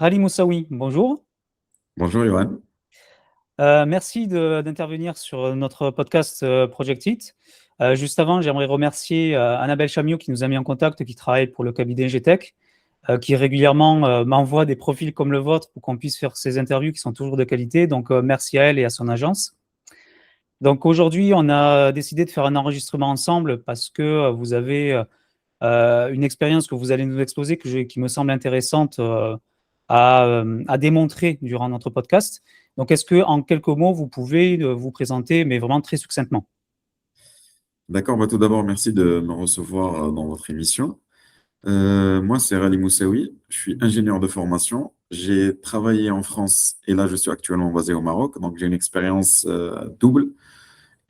Ali Moussaoui, bonjour. Bonjour Johan. Merci d'intervenir sur notre podcast Project It. Juste avant, j'aimerais remercier Annabelle Chamiot qui nous a mis en contact, qui travaille pour le cabinet GTech, qui régulièrement m'envoie des profils comme le vôtre pour qu'on puisse faire ces interviews qui sont toujours de qualité. Donc, merci à elle et à son agence. Donc, aujourd'hui, on a décidé de faire un enregistrement ensemble parce que vous avez une expérience que vous allez nous exposer qui me semble intéressante à démontrer durant notre podcast. Donc, est-ce que en quelques mots, vous pouvez vous présenter, mais vraiment très succinctement? D'accord, tout d'abord, merci de me recevoir dans votre émission. Moi, c'est Rally Moussaoui, je suis ingénieur de formation. J'ai travaillé en France et là, je suis actuellement basé au Maroc, donc j'ai une expérience double.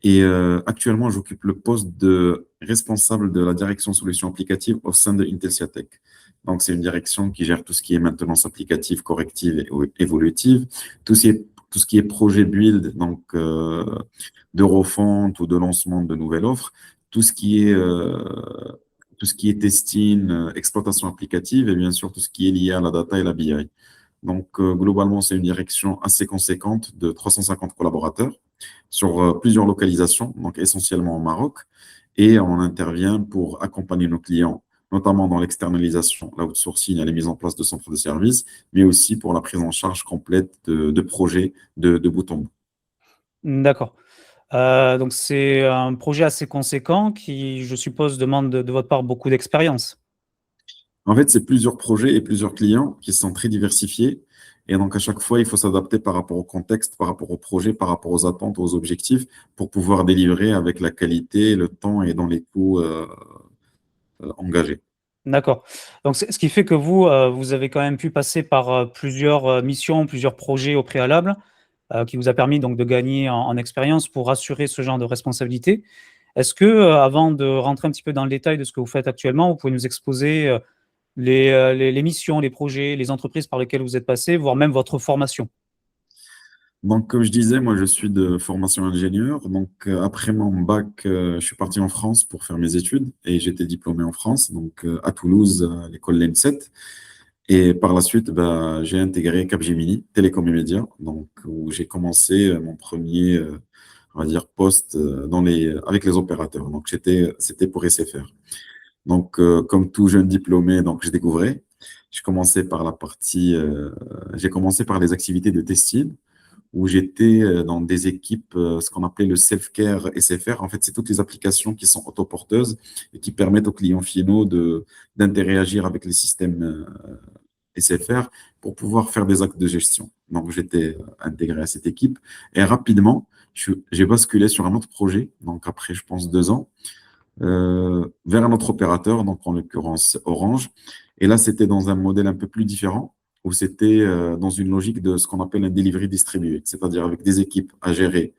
Et actuellement, j'occupe le poste de responsable de la direction solutions applicatives au sein de Intelsiatech. Donc, c'est une direction qui gère tout ce qui est maintenance applicative, corrective et évolutive, tout ce qui est projet build, donc de refonte ou de lancement de nouvelles offres, tout ce qui est, euh, tout ce qui est testing, exploitation applicative et bien sûr tout ce qui est lié à la data et la BI. Donc, globalement, c'est une direction assez conséquente de 350 collaborateurs sur plusieurs localisations, donc essentiellement au Maroc. Et on intervient pour accompagner nos clients, notamment dans l'externalisation, l'outsourcing et la mise en place de centres de services, mais aussi pour la prise en charge complète de projets de bout en bout. D'accord. Donc, c'est un projet assez conséquent qui, je suppose, demande de votre part beaucoup d'expérience. En fait, c'est plusieurs projets et plusieurs clients qui sont très diversifiés. Et donc, à chaque fois, il faut s'adapter par rapport au contexte, par rapport au projet, par rapport aux attentes, aux objectifs, pour pouvoir délivrer avec la qualité, le temps et dans les coûts engagés. D'accord. Donc, ce qui fait que vous, vous avez quand même pu passer par plusieurs missions, plusieurs projets au préalable, qui vous a permis donc de gagner en expérience pour assurer ce genre de responsabilité. Est-ce que, avant de rentrer un petit peu dans le détail de ce que vous faites actuellement, vous pouvez nous exposer les missions, les projets, les entreprises par lesquelles vous êtes passé, voire même votre formation? Donc, comme je disais, moi, je suis de formation ingénieur. Donc, après mon bac, je suis parti en France pour faire mes études et j'étais diplômé en France, donc à Toulouse, à l'école l'ENSET. Et par la suite, j'ai intégré Capgemini, Télécom et Médias, donc où j'ai commencé mon premier, on va dire, poste avec les opérateurs. Donc, c'était pour SFR. Donc, comme tout jeune diplômé, donc je découvrais. J'ai commencé par les activités de testing où j'étais dans des équipes, ce qu'on appelait le self-care SFR. En fait, c'est toutes les applications qui sont autoporteuses et qui permettent aux clients finaux d'interagir avec les systèmes SFR pour pouvoir faire des actes de gestion. Donc, j'étais intégré à cette équipe et rapidement, j'ai basculé sur un autre projet. Donc, après, je pense 2 ans, vers un autre opérateur, donc en l'occurrence Orange. Et là, c'était dans un modèle un peu plus différent, où c'était dans une logique de ce qu'on appelle un delivery distribué, c'est-à-dire avec des équipes à gérer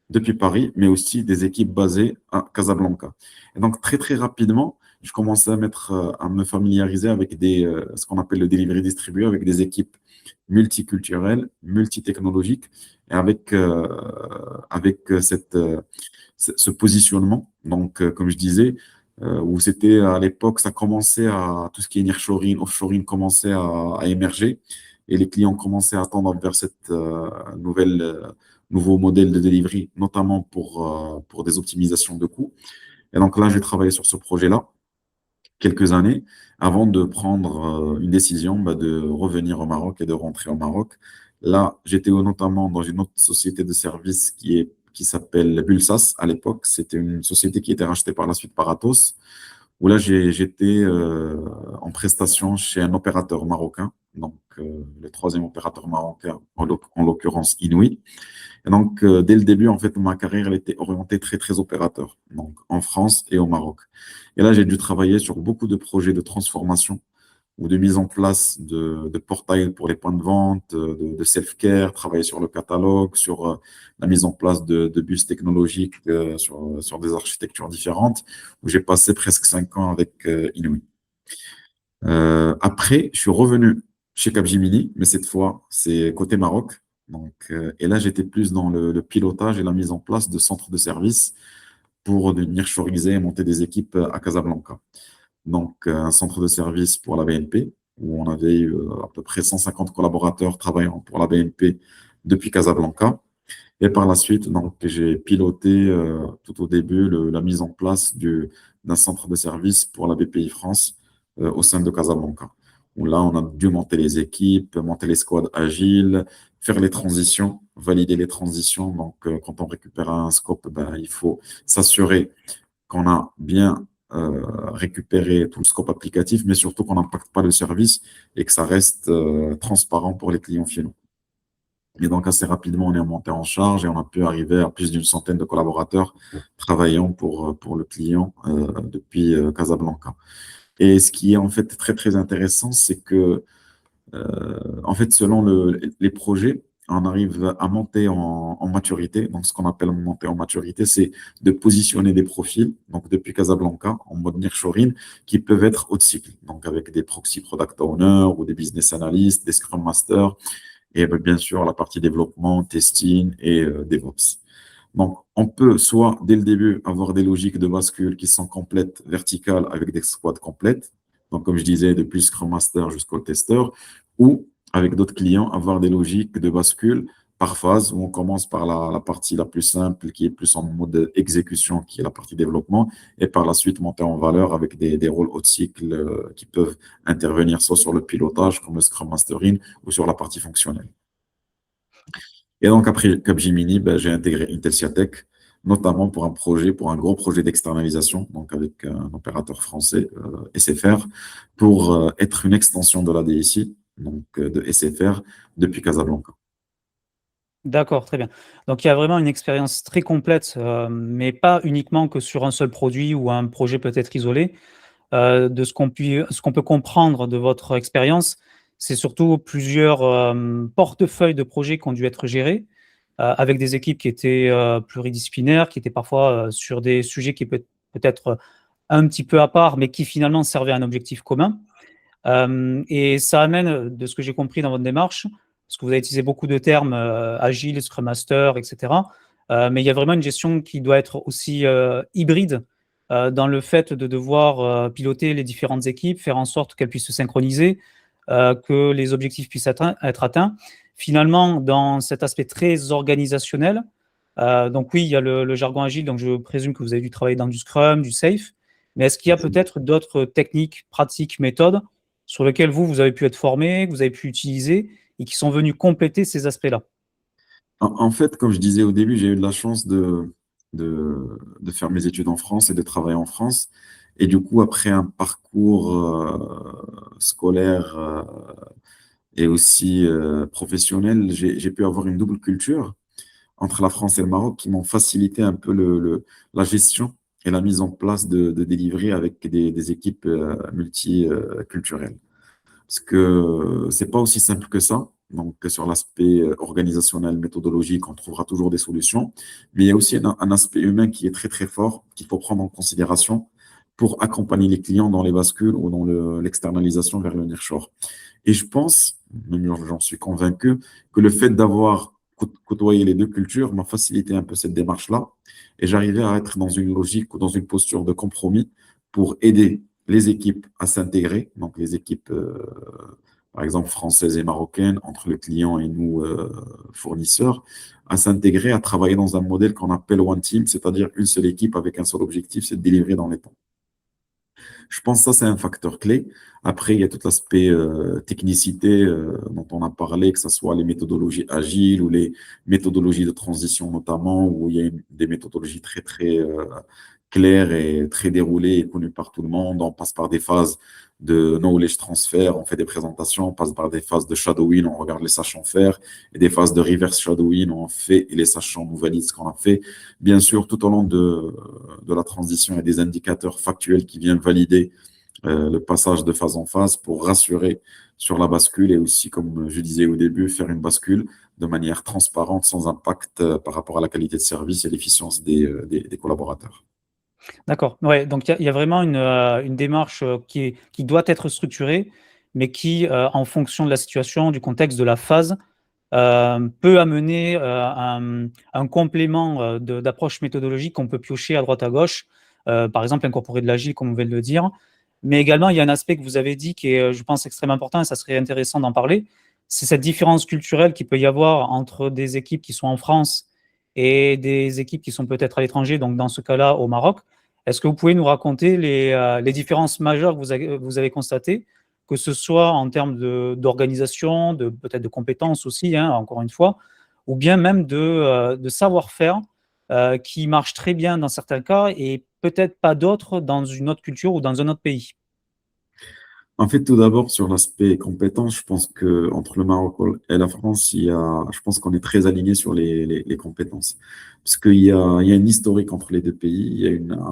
depuis Paris, mais aussi des équipes basées à Casablanca. Et donc, très, très rapidement, je commençais à me familiariser avec ce qu'on appelle le delivery distribué, avec des équipes multiculturelles, multitechnologiques, et avec ce positionnement. Donc, comme je disais, où c'était à l'époque, ça commençait tout ce qui est nearshoring, offshoring commençait à émerger et les clients commençaient à tendre vers cette nouveau modèle de delivery, notamment pour des optimisations de coûts. Et donc là, j'ai travaillé sur ce projet-là quelques années avant de prendre une décision de revenir au Maroc et de rentrer au Maroc. Là, j'étais notamment dans une autre société de services qui s'appelle Bulsas à l'époque. C'était une société qui était rachetée par la suite par Atos, où là, j'étais en prestation chez un opérateur marocain, donc le troisième opérateur marocain, en l'occurrence Inouï. Et donc, dès le début, en fait, ma carrière, elle était orientée très, très opérateur, donc en France et au Maroc. Et là, j'ai dû travailler sur beaucoup de projets de transformation ou de mise en place de portails pour les points de vente, de self-care, travailler sur le catalogue, sur la mise en place de bus technologiques sur des architectures différentes, où j'ai passé presque 5 ans avec Inouï. Après, je suis revenu chez Capgemini, mais cette fois, c'est côté Maroc. Donc, et là, j'étais plus dans le pilotage et la mise en place de centres de services pour nearshoriser et monter des équipes à Casablanca. Donc, un centre de service pour la BNP, où on avait eu à peu près 150 collaborateurs travaillant pour la BNP depuis Casablanca. Et par la suite, donc, j'ai piloté tout au début la mise en place d'un centre de service pour la BPI France au sein de Casablanca. Où là, on a dû monter les équipes, monter les squads agiles, faire les transitions, valider les transitions. Donc, quand on récupère un scope, ben, il faut s'assurer qu'on a bien récupéré tout le scope applicatif, mais surtout qu'on n'impacte pas le service et que ça reste transparent pour les clients finaux. Et donc, assez rapidement, on est monté en charge et on a pu arriver à plus d'une centaine de collaborateurs travaillant pour le client depuis Casablanca. Et ce qui est en fait très, très intéressant, c'est que, en fait, selon les projets, on arrive à monter en maturité. Donc, ce qu'on appelle monter en maturité, c'est de positionner des profils, donc depuis Casablanca, en mode nearshoring, qui peuvent être haut de cycle. Donc, avec des proxy product owners ou des business analysts, des scrum masters, et bien sûr la partie développement, testing et DevOps. Donc, on peut soit dès le début avoir des logiques de bascule qui sont complètes, verticales, avec des squads complètes, donc comme je disais, depuis Scrum Master jusqu'au testeur, ou avec d'autres clients, avoir des logiques de bascule par phase, où on commence par la partie la plus simple, qui est plus en mode exécution, qui est la partie développement, et par la suite monter en valeur avec des rôles haut cycle qui peuvent intervenir soit sur le pilotage, comme le Scrum Mastering, ou sur la partie fonctionnelle. Et donc, après Capgemini, ben, j'ai intégré Intelsia Tech, notamment pour pour un gros projet d'externalisation, donc avec un opérateur français, SFR, pour être une extension de la DSI, donc de SFR, depuis Casablanca. D'accord, très bien. Donc il y a vraiment une expérience très complète, mais pas uniquement que sur un seul produit ou un projet peut-être isolé. De ce qu'on peut comprendre de votre expérience, c'est surtout plusieurs portefeuilles de projets qui ont dû être gérés, avec des équipes qui étaient pluridisciplinaires, qui étaient parfois sur des sujets qui peut-être un petit peu à part, mais qui finalement servaient à un objectif commun. Et ça amène, de ce que j'ai compris dans votre démarche, parce que vous avez utilisé beaucoup de termes agile, Scrum Master, etc. Mais il y a vraiment une gestion qui doit être aussi hybride dans le fait de devoir piloter les différentes équipes, faire en sorte qu'elles puissent se synchroniser, que les objectifs puissent être atteints. Finalement, dans cet aspect très organisationnel, donc oui, il y a le jargon agile, donc je présume que vous avez dû travailler dans du Scrum, du Safe, mais est-ce qu'il y a peut-être d'autres techniques, pratiques, méthodes sur lesquelles vous avez pu être formé, que vous avez pu utiliser et qui sont venus compléter ces aspects-là? En fait, comme je disais au début, j'ai eu de la chance de faire mes études en France et de travailler en France. Et du coup, après un parcours scolaire et aussi professionnel, j'ai pu avoir une double culture entre la France et le Maroc qui m'ont facilité un peu la gestion et la mise en place de délivrer avec des équipes multiculturelles. Parce que c'est pas aussi simple que ça. Donc, sur l'aspect organisationnel, méthodologique, on trouvera toujours des solutions. Mais il y a aussi un aspect humain qui est très, très fort, qu'il faut prendre en considération pour accompagner les clients dans les bascules ou dans l'externalisation vers le nearshore. Et je pense, même j'en suis convaincu, que le fait d'avoir côtoyé les deux cultures m'a facilité un peu cette démarche-là. Et j'arrivais à être dans une logique ou dans une posture de compromis pour aider les équipes à s'intégrer, donc les équipes, par exemple, françaises et marocaines, entre le client et nous, fournisseurs, à s'intégrer, à travailler dans un modèle qu'on appelle One Team, c'est-à-dire une seule équipe avec un seul objectif, c'est de délivrer dans les temps. Je pense que ça, c'est un facteur clé. Après, il y a tout l'aspect technicité dont on a parlé, que ce soit les méthodologies agiles ou les méthodologies de transition notamment, où il y a des méthodologies très, très claires et très déroulées et connues par tout le monde. On passe par des phases de knowledge transfer, on fait des présentations, on passe par des phases de shadowing, on regarde les sachants faire, et des phases de reverse shadowing, on fait et les sachants nous valident ce qu'on a fait. Bien sûr, tout au long de la transition, il y a des indicateurs factuels qui viennent valider le passage de phase en phase pour rassurer sur la bascule et aussi, comme je disais au début, faire une bascule de manière transparente, sans impact par rapport à la qualité de service et l'efficience des collaborateurs. D'accord. Ouais, donc il y a vraiment une démarche qui doit être structurée, mais qui, en fonction de la situation, du contexte, de la phase, peut amener un complément d'approche méthodologique qu'on peut piocher à droite à gauche. Par exemple, incorporer de l'agile, comme on vient de le dire. Mais également, il y a un aspect que vous avez dit qui est, je pense, extrêmement important et ça serait intéressant d'en parler. C'est cette différence culturelle qu'il peut y avoir entre des équipes qui sont en France et des équipes qui sont peut-être à l'étranger, donc dans ce cas-là au Maroc. Est-ce que vous pouvez nous raconter les différences majeures que vous avez constatées, que ce soit en termes d'organisation, peut-être de compétences aussi, hein, encore une fois, ou bien même de savoir-faire qui marche très bien dans certains cas et peut-être pas d'autres dans une autre culture ou dans un autre pays. En fait, tout d'abord, sur l'aspect compétence, je pense que entre le Maroc et la France, je pense qu'on est très alignés sur les compétences. Parce qu'il y a une historique entre les deux pays, il y a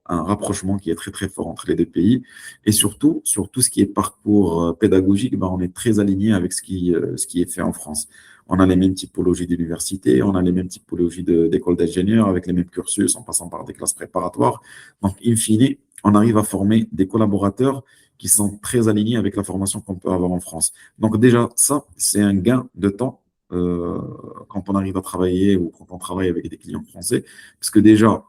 un rapprochement qui est très, très fort entre les deux pays. Et surtout, sur tout ce qui est parcours pédagogique, ben, on est très alignés avec ce qui est fait en France. On a les mêmes typologies d'universités, on a les mêmes typologies d'écoles d'ingénieurs avec les mêmes cursus en passant par des classes préparatoires. Donc, in fine, on arrive à former des collaborateurs qui sont très alignés avec la formation qu'on peut avoir en France. Donc déjà, ça, c'est un gain de temps euh, quand on arrive à travailler ou quand on travaille avec des clients français, parce que déjà,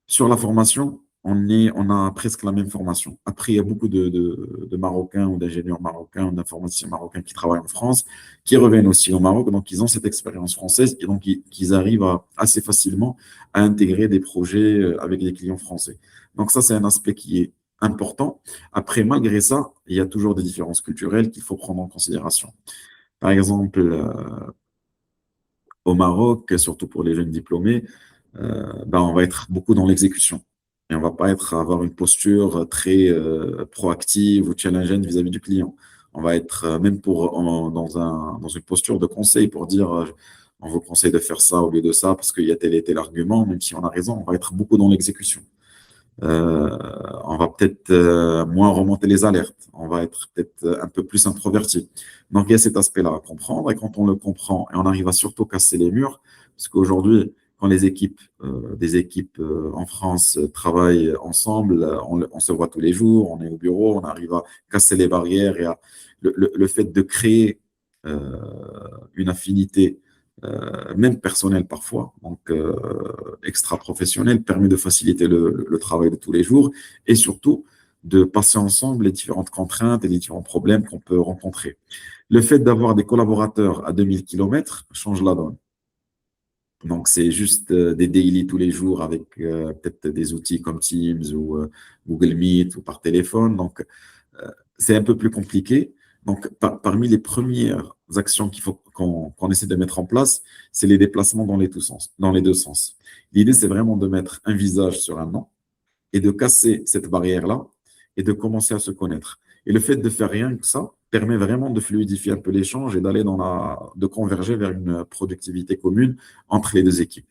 sur la formation, on a presque la même formation. Après, il y a beaucoup de Marocains ou d'ingénieurs marocains ou d'informaticiens marocains qui travaillent en France, qui reviennent aussi au Maroc, donc ils ont cette expérience française et donc ils arrivent assez facilement à intégrer des projets avec des clients français. Donc ça, c'est un aspect qui est important. Après, malgré ça, il y a toujours des différences culturelles qu'il faut prendre en considération. Par exemple, au Maroc, surtout pour les jeunes diplômés, ben, on va être beaucoup dans l'exécution. Et on va pas avoir une posture très proactive ou challengeante vis-à-vis du client. On va être même dans une posture de conseil pour dire on vous conseille de faire ça au lieu de ça parce qu'il y a tel et tel argument, même si on a raison, on va être beaucoup dans l'exécution. Euh, on va peut-être moins remonter les alertes, on va être peut-être un peu plus introverti. Donc il y a cet aspect-là à comprendre et quand on le comprend et on arrive à surtout casser les murs, parce qu'aujourd'hui, quand des équipes en France travaillent ensemble, on se voit tous les jours, on est au bureau, on arrive à casser les barrières le fait de créer euh, une affinité même personnel parfois, donc extra-professionnel, permet de faciliter le travail de tous les jours et surtout de passer ensemble les différentes contraintes et les différents problèmes qu'on peut rencontrer. Le fait d'avoir des collaborateurs à 2000 km change la donne. Donc, c'est juste des daily tous les jours avec peut-être des outils comme Teams ou Google Meet ou par téléphone. Donc, c'est un peu plus compliqué. Donc, parmi les premières actions qu'il faut qu'on essaie de mettre en place, c'est les déplacements dans les deux sens. L'idée, c'est vraiment de mettre un visage sur un nom et de casser cette barrière-là et de commencer à se connaître. Et le fait de faire rien que ça permet vraiment de fluidifier un peu l'échange et de converger vers une productivité commune entre les deux équipes.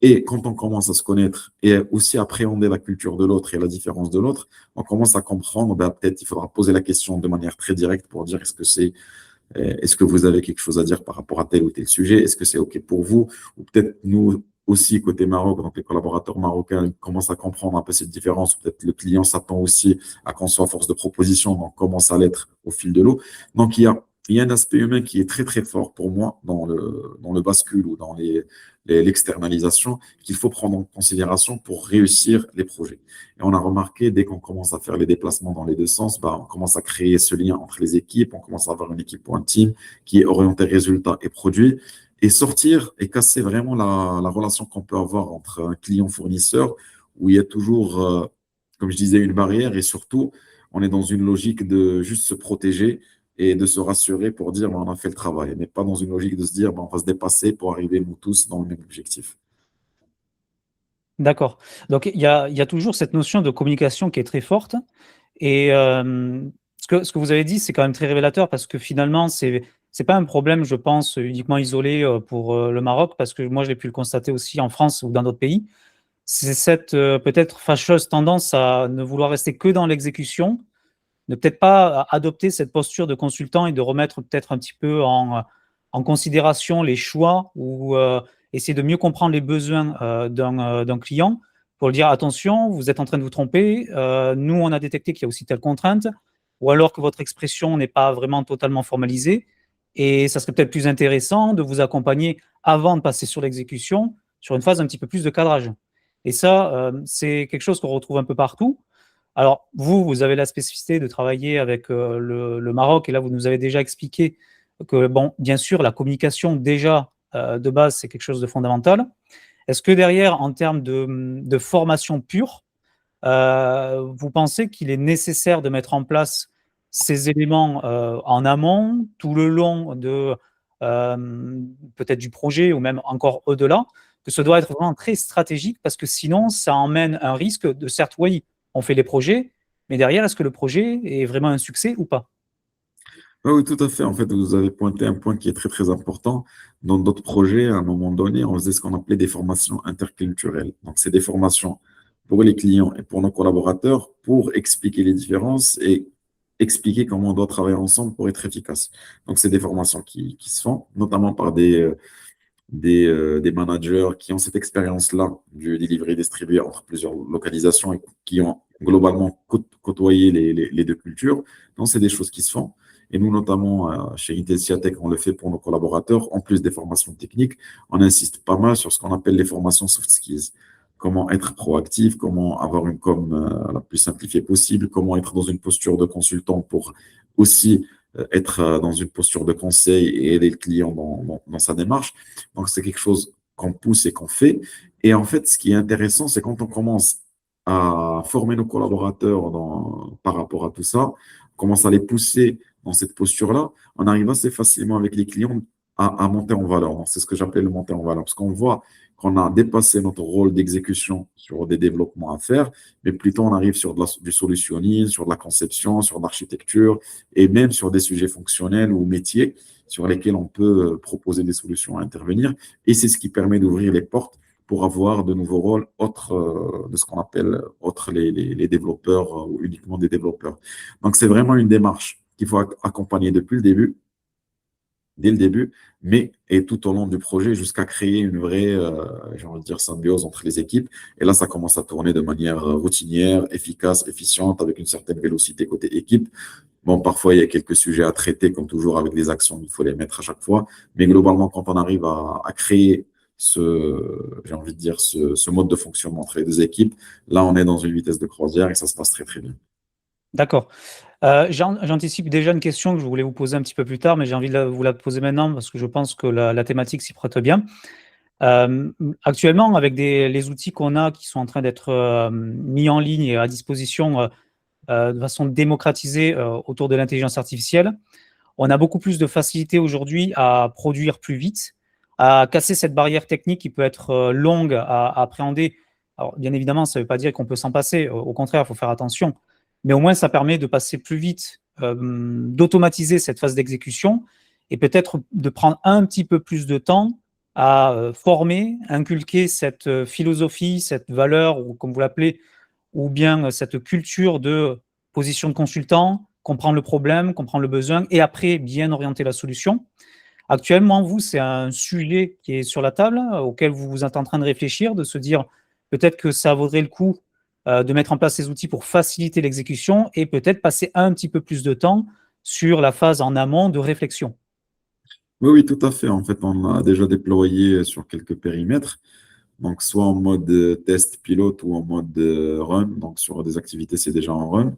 Et quand on commence à se connaître et aussi appréhender la culture de l'autre et la différence de l'autre, on commence à comprendre, ben, peut-être il faudra poser la question de manière très directe pour dire est-ce que vous avez quelque chose à dire par rapport à tel ou tel sujet? Est-ce que c'est OK pour vous? Ou peut-être nous aussi, côté Maroc, donc les collaborateurs marocains commencent à comprendre un peu cette différence. Peut-être le client s'attend aussi à qu'on soit force de proposition, donc commence à l'être au fil de l'eau. Donc il y a un aspect humain qui est très très fort pour moi dans le bascule ou dans l'externalisation qu'il faut prendre en considération pour réussir les projets. Et on a remarqué, dès qu'on commence à faire les déplacements dans les deux sens, bah, on commence à créer ce lien entre les équipes, on commence à avoir une équipe ou un team qui est orienté résultat et produit, et sortir et casser vraiment la relation qu'on peut avoir entre un client-fournisseur, où il y a toujours, comme je disais, une barrière, et surtout, on est dans une logique de juste se protéger et de se rassurer pour dire bah, on a fait le travail, mais pas dans une logique de se dire bah, on va se dépasser pour arriver nous tous dans le même objectif. D'accord. Donc, il y a toujours cette notion de communication qui est très forte. Et ce que vous avez dit, c'est quand même très révélateur parce que finalement, c'est pas un problème, je pense, uniquement isolé pour le Maroc, parce que moi, j'ai pu le constater aussi en France ou dans d'autres pays. C'est cette peut-être fâcheuse tendance à ne vouloir rester que dans l'exécution, ne peut-être pas adopter cette posture de consultant et de remettre peut-être un petit peu en considération les choix ou essayer de mieux comprendre les besoins d'un client pour lui dire attention, vous êtes en train de vous tromper, nous on a détecté qu'il y a aussi telle contrainte, ou alors que votre expression n'est pas vraiment totalement formalisée, et ça serait peut-être plus intéressant de vous accompagner avant de passer sur l'exécution, sur une phase un petit peu plus de cadrage. Et ça, c'est quelque chose qu'on retrouve un peu partout. Alors, vous avez la spécificité de travailler avec le Maroc, et là, vous nous avez déjà expliqué que, bon, bien sûr, la communication, déjà, de base, c'est quelque chose de fondamental. Est-ce que derrière, en termes de formation pure, vous pensez qu'il est nécessaire de mettre en place ces éléments en amont, tout le long peut-être du projet ou même encore au-delà, que ce doit être vraiment très stratégique parce que sinon, ça emmène un risque de, certes, oui, on fait les projets, mais derrière, est-ce que le projet est vraiment un succès ou pas? Oui, oui, tout à fait. En fait, vous avez pointé un point qui est très, très important. Dans d'autres projets, à un moment donné, on faisait ce qu'on appelait des formations interculturelles. Donc, c'est des formations pour les clients et pour nos collaborateurs pour expliquer les différences et expliquer comment on doit travailler ensemble pour être efficace. Donc, c'est des formations qui se font, notamment par des managers qui ont cette expérience-là du delivery distribué entre plusieurs localisations et qui ont globalement côtoyé les deux cultures. Donc, c'est des choses qui se font. Et nous, notamment, chez Intelsiatech, on le fait pour nos collaborateurs. En plus des formations techniques, on insiste pas mal sur ce qu'on appelle les formations soft skills. Comment être proactif, comment avoir une com la plus simplifiée possible, comment être dans une posture de consultant pour aussi être dans une posture de conseil et aider le client dans sa démarche. Donc, c'est quelque chose qu'on pousse et qu'on fait. Et en fait, ce qui est intéressant, c'est quand on commence à former nos collaborateurs par rapport à tout ça, on commence à les pousser dans cette posture-là, on arrive assez facilement avec les clients à monter en valeur. Donc, c'est ce que j'appelle le monter en valeur. Parce qu'on voit qu'on a dépassé notre rôle d'exécution sur des développements à faire, mais plutôt on arrive sur du solutionnisme, sur de la conception, sur de l'architecture et même sur des sujets fonctionnels ou métiers sur lesquels on peut proposer des solutions à intervenir. Et c'est ce qui permet d'ouvrir les portes pour avoir de nouveaux rôles autres de ce qu'on appelle autres les développeurs ou uniquement des développeurs. Donc, c'est vraiment une démarche qu'il faut accompagner depuis le début, dès le début, mais et tout au long du projet jusqu'à créer une vraie, j'ai envie de dire, symbiose entre les équipes. Et là, ça commence à tourner de manière routinière, efficace, efficiente, avec une certaine vélocité côté équipe. Bon, parfois, il y a quelques sujets à traiter, comme toujours avec des actions, il faut les mettre à chaque fois. Mais globalement, quand on arrive à créer j'ai envie de dire, ce mode de fonctionnement entre les deux équipes, là, on est dans une vitesse de croisière et ça se passe très, très bien. D'accord. J'anticipe déjà une question que je voulais vous poser un petit peu plus tard, mais j'ai envie de vous la poser maintenant parce que je pense que la thématique s'y prête bien. Actuellement, avec les outils qu'on a qui sont en train d'être mis en ligne et à disposition de façon démocratisée autour de l'intelligence artificielle, on a beaucoup plus de facilité aujourd'hui à produire plus vite, à casser cette barrière technique qui peut être longue à appréhender. Alors, bien évidemment, ça ne veut pas dire qu'on peut s'en passer. Au contraire, il faut faire attention. Mais au moins, ça permet de passer plus vite, d'automatiser cette phase d'exécution et peut-être de prendre un petit peu plus de temps à former, inculquer cette philosophie, cette valeur, ou comme vous l'appelez, ou bien cette culture de position de consultant, comprendre le problème, comprendre le besoin, et après bien orienter la solution. Actuellement, vous, c'est un sujet qui est sur la table, auquel vous êtes en train de réfléchir, de se dire peut-être que ça vaudrait le coup de mettre en place ces outils pour faciliter l'exécution et peut-être passer un petit peu plus de temps sur la phase en amont de réflexion. Oui, oui, tout à fait. En fait, on a déjà déployé sur quelques périmètres. Donc, soit en mode test pilote ou en mode run. Donc, sur des activités, c'est déjà en run.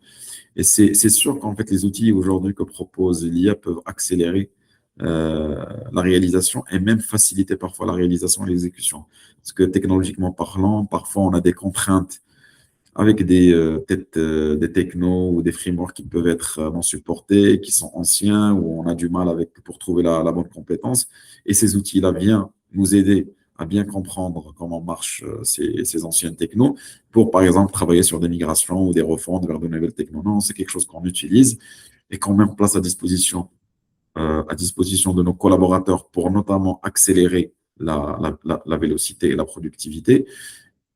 Et c'est sûr qu'en fait, les outils aujourd'hui que propose l'IA peuvent accélérer la réalisation et même faciliter parfois la réalisation et l'exécution. Parce que technologiquement parlant, parfois, on a des contraintes avec peut-être des technos ou des frameworks qui peuvent être non supportés, qui sont anciens, où on a du mal pour trouver la bonne compétence. Et ces outils-là viennent nous aider à bien comprendre comment marchent ces anciennes technos pour, par exemple, travailler sur des migrations ou des refontes vers de nouvelles technos. Non, c'est quelque chose qu'on utilise et qu'on met en place à disposition de nos collaborateurs pour notamment accélérer la vélocité et la productivité.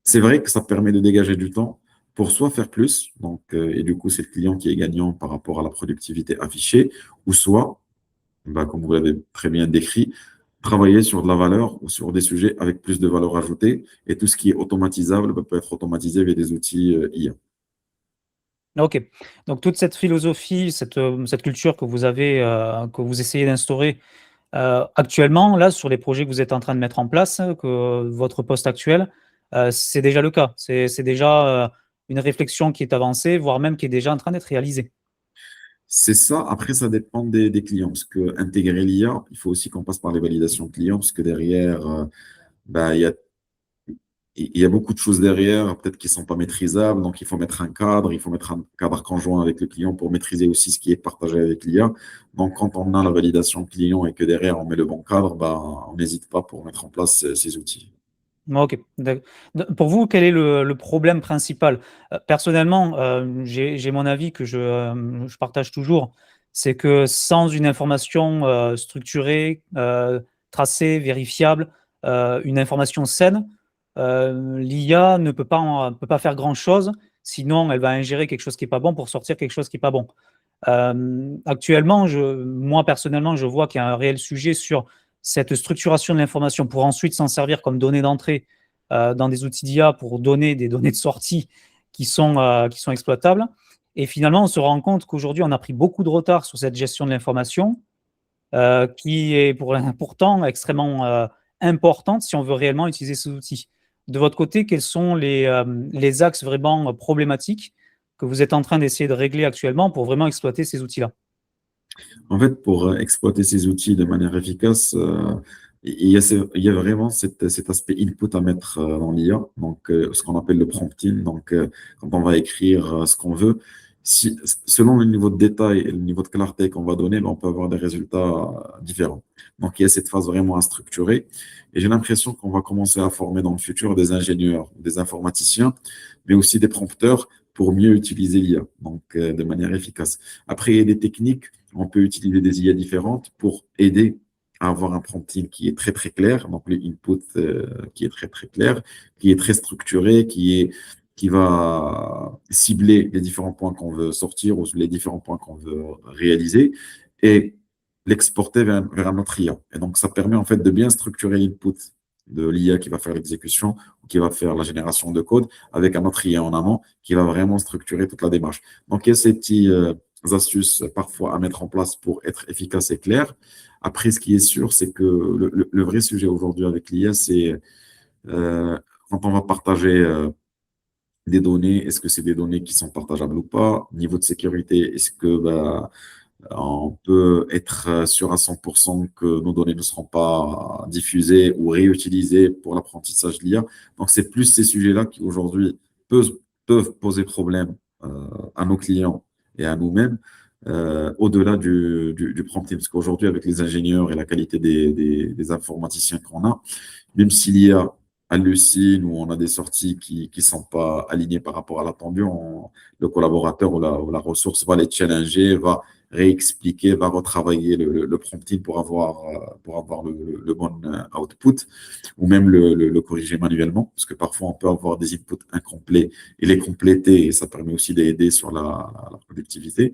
C'est vrai que ça permet de dégager du temps pour soit faire plus, donc, et du coup, c'est le client qui est gagnant par rapport à la productivité affichée, ou soit, bah, comme vous l'avez très bien décrit, travailler sur de la valeur ou sur des sujets avec plus de valeur ajoutée. Et tout ce qui est automatisable peut être automatisé via des outils IA. Ok. Donc toute cette philosophie, cette culture que vous avez, que vous essayez d'instaurer actuellement, là, sur les projets que vous êtes en train de mettre en place, que votre poste actuel, c'est déjà le cas. C'est déjà une réflexion qui est avancée, voire même qui est déjà en train d'être réalisée. C'est ça. Après, ça dépend des clients. Parce que intégrer l'IA, il faut aussi qu'on passe par les validations clients, parce que derrière, bah, il y a beaucoup de choses derrière, peut-être qui ne sont pas maîtrisables. Donc, il faut mettre un cadre, il faut mettre un cadre conjoint avec le client pour maîtriser aussi ce qui est partagé avec l'IA. Donc, quand on a la validation client et que derrière, on met le bon cadre, bah, on n'hésite pas pour mettre en place ces outils. Ok. Pour vous, quel est le problème principal? Personnellement, j'ai mon avis que je partage toujours. C'est que sans une information structurée, tracée, vérifiable, une information saine, l'IA ne peut pas faire grand-chose. Sinon, elle va ingérer quelque chose qui n'est pas bon pour sortir quelque chose qui n'est pas bon. Actuellement, moi personnellement, je vois qu'il y a un réel sujet sur cette structuration de l'information pour ensuite s'en servir comme données d'entrée dans des outils d'IA pour donner des données de sortie qui sont exploitables. Et finalement, on se rend compte qu'aujourd'hui, on a pris beaucoup de retard sur cette gestion de l'information qui est pourtant extrêmement importante si on veut réellement utiliser ces outils. De votre côté, quels sont les axes vraiment problématiques que vous êtes en train d'essayer de régler actuellement pour vraiment exploiter ces outils-là? En fait, pour exploiter ces outils de manière efficace, il y a vraiment cet aspect input à mettre dans l'IA, donc ce qu'on appelle le prompting. Donc, quand on va écrire ce qu'on veut, si, selon le niveau de détail et le niveau de clarté qu'on va donner, ben, on peut avoir des résultats différents. Donc, il y a cette phase vraiment à structurer. Et j'ai l'impression qu'on va commencer à former dans le futur des ingénieurs, des informaticiens, mais aussi des prompteurs pour mieux utiliser l'IA, donc de manière efficace. Après, il y a des techniques, on peut utiliser des IA différentes pour aider à avoir un prompting qui est très très clair, donc le input qui est très très clair, qui est très structuré, qui va cibler les différents points qu'on veut sortir ou les différents points qu'on veut réaliser et l'exporter vers un autre IA. Et donc ça permet en fait de bien structurer l'input de l'IA qui va faire l'exécution ou qui va faire la génération de code avec un autre IA en amont qui va vraiment structurer toute la démarche. Donc il y a ces petits astuces parfois à mettre en place pour être efficace et clair. Après, ce qui est sûr, c'est que le vrai sujet aujourd'hui avec l'IA, c'est quand on va partager des données, est-ce que c'est des données qui sont partageables ou pas? Niveau de sécurité, est-ce que bah, on peut être sûr à 100% que nos données ne seront pas diffusées ou réutilisées pour l'apprentissage de l'IA? Donc, c'est plus ces sujets-là qui aujourd'hui peuvent poser problème à nos clients et à nous-mêmes au-delà du prompting. Parce qu'aujourd'hui, avec les ingénieurs et la qualité des informaticiens qu'on a, même si l'IA hallucine ou on a des sorties qui ne sont pas alignées par rapport à l'attendu, le collaborateur ou la ressource va les challenger, va réexpliquer, va retravailler le prompting pour avoir le bon output ou même le corriger manuellement, parce que parfois on peut avoir des inputs incomplets et les compléter et ça permet aussi d'aider sur la productivité.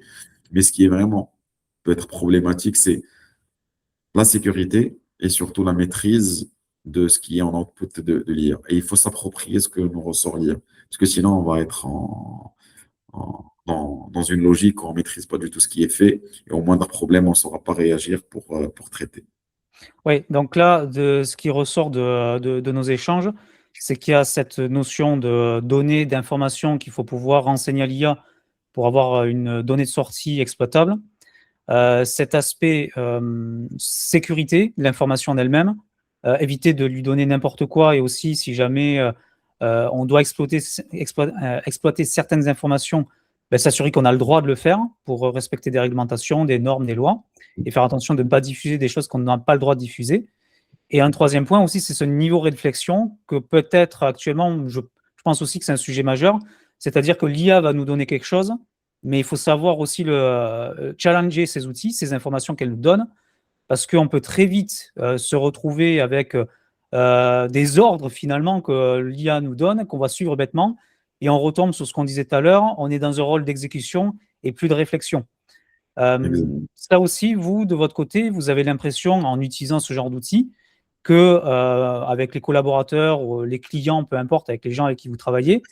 Mais ce qui est vraiment peut être problématique, c'est la sécurité et surtout la maîtrise de ce qui est en output de l'IA. Et il faut s'approprier ce que nous ressort l'IA. Parce que sinon, on va être dans une logique où on ne maîtrise pas du tout ce qui est fait et au moindre problème, on ne saura pas réagir pour traiter. Oui, donc là, de ce qui ressort de nos échanges, c'est qu'il y a cette notion de données, d'informations qu'il faut pouvoir renseigner à l'IA pour avoir une donnée de sortie exploitable. Cet aspect sécurité de l'information en elle-même, éviter de lui donner n'importe quoi et aussi si jamais on doit exploiter certaines informations, ben, s'assurer qu'on a le droit de le faire pour respecter des réglementations, des normes, des lois et faire attention de ne pas diffuser des choses qu'on n'a pas le droit de diffuser. Et un troisième point aussi, c'est ce niveau de réflexion que peut-être actuellement, je pense aussi que c'est un sujet majeur, c'est-à-dire que l'IA va nous donner quelque chose, mais il faut savoir aussi challenger ces outils, ces informations qu'elle nous donne, parce qu'on peut très vite se retrouver avec des ordres finalement que l'IA nous donne, qu'on va suivre bêtement, et on retombe sur ce qu'on disait tout à l'heure, on est dans un rôle d'exécution et plus de réflexion. Ça aussi, vous, de votre côté, vous avez l'impression, en utilisant ce genre d'outils, que avec les collaborateurs ou les clients, peu importe, avec les gens avec qui vous travaillez,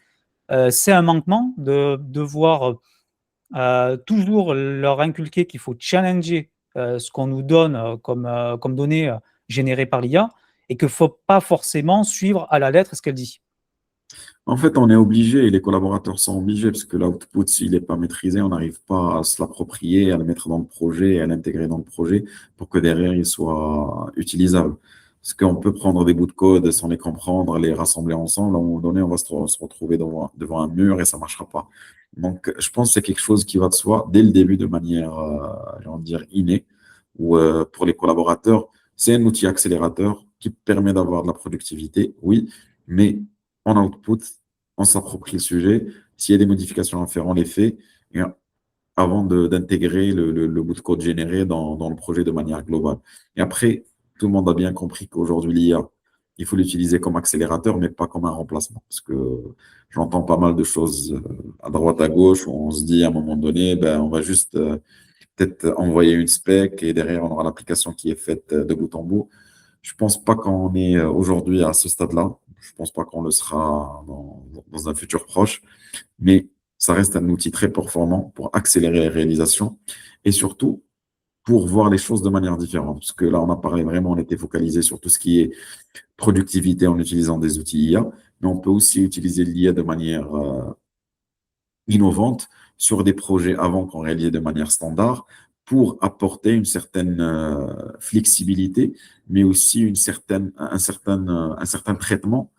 c'est un manquement de devoir toujours leur inculquer qu'il faut challenger ce qu'on nous donne comme données générées par l'IA et qu'il ne faut pas forcément suivre à la lettre ce qu'elle dit. En fait, on est obligé et les collaborateurs sont obligés parce que l'output, s'il n'est pas maîtrisé, on n'arrive pas à se l'approprier, à le mettre dans le projet et à l'intégrer dans le projet pour que derrière, il soit utilisable. Parce qu'on peut prendre des bouts de code sans les comprendre, les rassembler ensemble. À un moment donné, on va se retrouver devant un mur et ça ne marchera pas. Donc, je pense que c'est quelque chose qui va de soi dès le début de manière, j'ai envie de dire, innée, ou pour les collaborateurs, c'est un outil accélérateur qui permet d'avoir de la productivité, oui, mais en output, on s'approprie le sujet. S'il y a des modifications à faire, on les fait. Et avant d'intégrer le bout de code généré dans le projet de manière globale. Et après, tout le monde a bien compris qu'aujourd'hui, l'IA, il faut l'utiliser comme accélérateur, mais pas comme un remplacement. Parce que j'entends pas mal de choses à droite, à gauche, où on se dit à un moment donné, ben, on va juste peut-être envoyer une spec et derrière, on aura l'application qui est faite de bout en bout. Je pense pas qu'on est aujourd'hui à ce stade-là. Je pense pas qu'on le sera dans un futur proche, mais ça reste un outil très performant pour accélérer les réalisations et surtout pour voir les choses de manière différente. Parce que là, on a parlé vraiment, on était focalisé sur tout ce qui est productivité en utilisant des outils IA, mais on peut aussi utiliser l'IA de manière innovante sur des projets avant qu'on réalisait de manière standard pour apporter une certaine flexibilité, mais aussi un certain traitement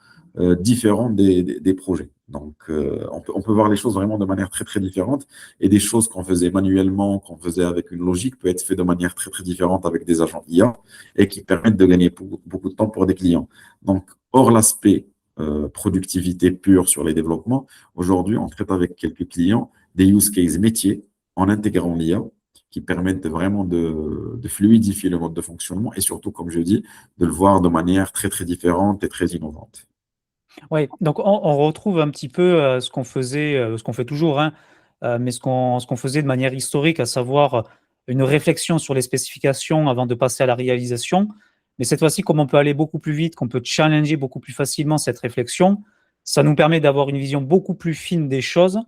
différent des projets. Donc, on peut voir les choses vraiment de manière très, très différente et des choses qu'on faisait manuellement, qu'on faisait avec une logique, peut être fait de manière très, très différente avec des agents IA et qui permettent de gagner beaucoup, beaucoup de temps pour des clients. Donc, hors l'aspect productivité pure sur les développements, aujourd'hui, on traite avec quelques clients des use cases métiers en intégrant l'IA qui permettent vraiment de fluidifier le mode de fonctionnement et surtout, comme je dis, de le voir de manière très, très différente et très innovante. Oui, donc on retrouve un petit peu ce qu'on faisait, ce qu'on fait toujours, hein, mais ce qu'on faisait de manière historique, à savoir une réflexion sur les spécifications avant de passer à la réalisation. Mais cette fois-ci, comme on peut aller beaucoup plus vite, qu'on peut challenger beaucoup plus facilement cette réflexion, ça nous permet d'avoir une vision beaucoup plus fine des choses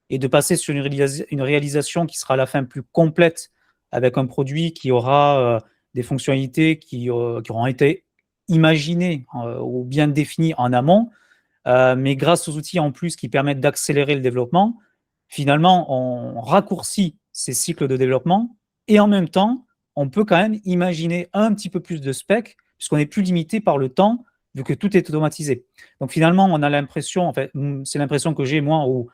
et de passer sur une réalisation qui sera à la fin plus complète avec un produit qui aura des fonctionnalités qui auront été imaginées ou bien définies en amont, mais grâce aux outils en plus qui permettent d'accélérer le développement, finalement, on raccourcit ces cycles de développement et en même temps, on peut quand même imaginer un petit peu plus de specs puisqu'on est plus limité par le temps vu que tout est automatisé. Donc finalement, on a l'impression, en fait, c'est l'impression que j'ai moi, où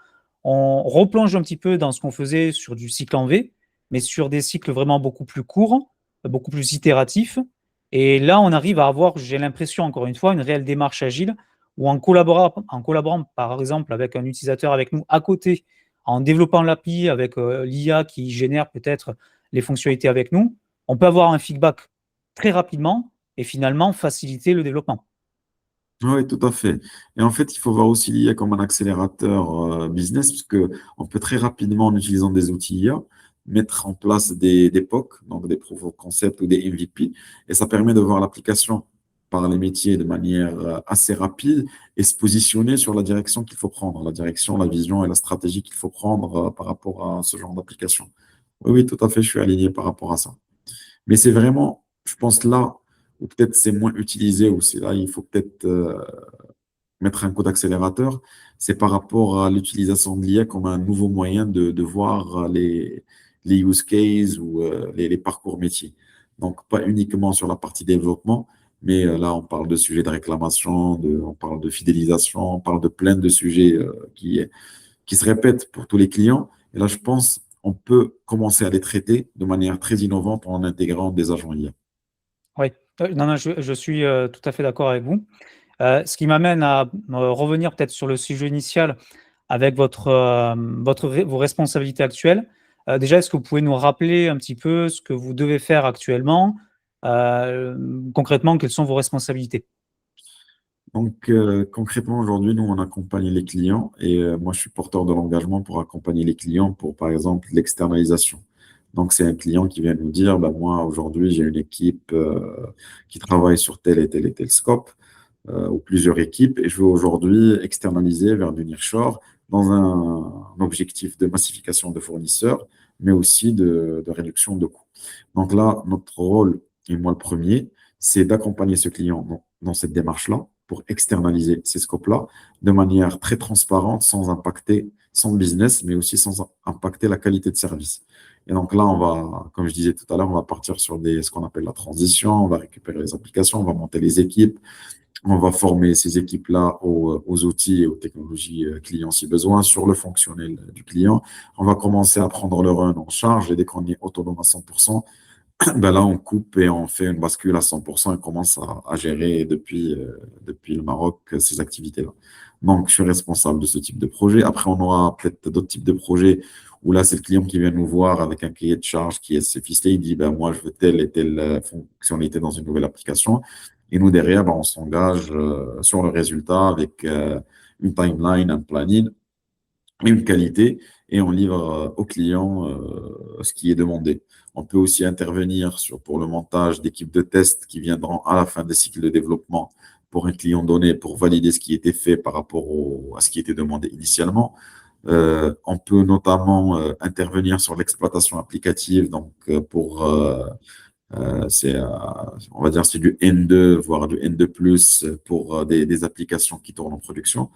on replonge un petit peu dans ce qu'on faisait sur du cycle en V, mais sur des cycles vraiment beaucoup plus courts, beaucoup plus itératifs. Et là, on arrive à avoir, j'ai l'impression, encore une fois, une réelle démarche agile ou en collaborant par exemple avec un utilisateur avec nous à côté, en développant l'API avec l'IA qui génère peut-être les fonctionnalités avec nous, on peut avoir un feedback très rapidement et finalement faciliter le développement. Oui, tout à fait. Et en fait, il faut voir aussi l'IA comme un accélérateur business, parce que on peut très rapidement, en utilisant des outils IA, mettre en place des POC, donc des proof of concept ou des MVP, et ça permet de voir l'application par les métiers de manière assez rapide et se positionner sur la direction qu'il faut prendre, la direction, la vision et la stratégie qu'il faut prendre par rapport à ce genre d'application. Oui, oui, tout à fait, je suis aligné par rapport à ça. Mais c'est vraiment, je pense, là où peut-être c'est moins utilisé, ou c'est là, il faut peut-être mettre un coup d'accélérateur, c'est par rapport à l'utilisation de l'IA comme un nouveau moyen de voir les use cases ou les parcours métiers. Donc, pas uniquement sur la partie développement, mais là, on parle de sujets de réclamation, on parle de fidélisation, on parle de plein de sujets qui se répètent pour tous les clients. Et là, je pense on peut commencer à les traiter de manière très innovante en intégrant des agents IA. Oui, non, non, je suis tout à fait d'accord avec vous. Ce qui m'amène à revenir peut-être sur le sujet initial avec vos responsabilités actuelles. Déjà, est-ce que vous pouvez nous rappeler un petit peu ce que vous devez faire actuellement? Concrètement, quelles sont vos responsabilités? Donc, concrètement, aujourd'hui, nous, on accompagne les clients et moi, je suis porteur de l'engagement pour accompagner les clients pour, par exemple, l'externalisation. Donc, c'est un client qui vient nous dire, bah, moi, aujourd'hui, j'ai une équipe qui travaille sur tel et tel et tel scope ou plusieurs équipes et je veux aujourd'hui externaliser vers du nearshore dans un objectif de massification de fournisseurs, mais aussi de réduction de coûts. Donc là, notre rôle, et moi le premier, c'est d'accompagner ce client dans cette démarche-là pour externaliser ces scopes-là de manière très transparente, sans impacter son business, mais aussi sans impacter la qualité de service. Et donc là, on va, comme je disais tout à l'heure, on va partir sur ce qu'on appelle la transition, on va récupérer les applications, on va monter les équipes, on va former ces équipes-là aux outils et aux technologies clients si besoin, sur le fonctionnel du client. On va commencer à prendre le run en charge et dès qu'on est autonome à 100%, ben là, on coupe et on fait une bascule à 100% et commence à gérer depuis le Maroc ces activités-là. Donc, je suis responsable de ce type de projet. Après, on aura peut-être d'autres types de projets où là, c'est le client qui vient nous voir avec un cahier de charge qui est ficelé. Il dit, ben, moi, je veux telle et telle fonctionnalité dans une nouvelle application. Et nous, derrière, ben, on s'engage sur le résultat avec une timeline, un planning, une qualité, et on livre au client ce qui est demandé. On peut aussi intervenir pour le montage d'équipes de tests qui viendront à la fin des cycles de développement pour un client donné pour valider ce qui était fait par rapport à ce qui était demandé initialement. On peut notamment intervenir sur l'exploitation applicative, donc on va dire c'est du N2, voire du N2+, pour des applications qui tournent en production.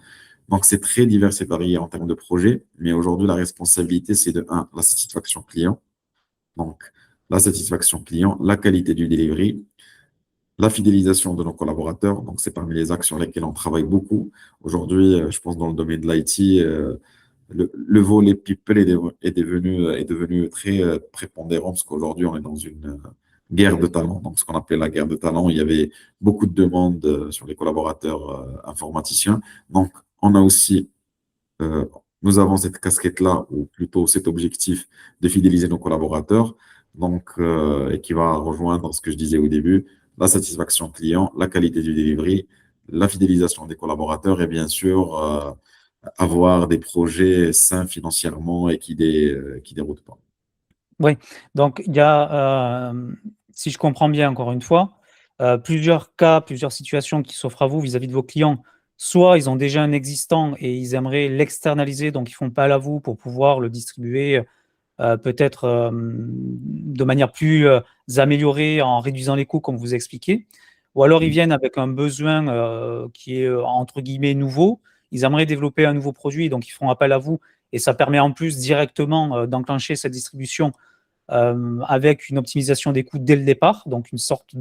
Donc, c'est très divers et varié en termes de projet, mais aujourd'hui, la responsabilité, c'est de un, la satisfaction client. Donc, la satisfaction client, la qualité du delivery, la fidélisation de nos collaborateurs. Donc, c'est parmi les axes sur lesquelles on travaille beaucoup. Aujourd'hui, je pense dans le domaine de l'IT, le volet people est devenu très prépondérant parce qu'aujourd'hui, on est dans une guerre de talents. Donc, ce qu'on appelle la guerre de talents, il y avait beaucoup de demandes sur les collaborateurs informaticiens. Donc, on a aussi, euh, nous avons cette casquette-là, ou plutôt cet objectif de fidéliser nos collaborateurs, donc, et qui va rejoindre ce que je disais au début, la satisfaction client, la qualité du delivery, la fidélisation des collaborateurs et bien sûr, avoir des projets sains financièrement et qui déroutent pas. Oui, donc il y a, si je comprends bien encore une fois, plusieurs cas, plusieurs situations qui s'offrent à vous vis-à-vis de vos clients. Soit ils ont déjà un existant et ils aimeraient l'externaliser, donc ils font appel à vous pour pouvoir le distribuer peut-être de manière plus améliorée en réduisant les coûts, comme vous expliquez. Ou alors ils viennent avec un besoin qui est entre guillemets nouveau. Ils aimeraient développer un nouveau produit, donc ils font appel à vous. Et ça permet en plus directement d'enclencher cette distribution avec une optimisation des coûts dès le départ, donc une sorte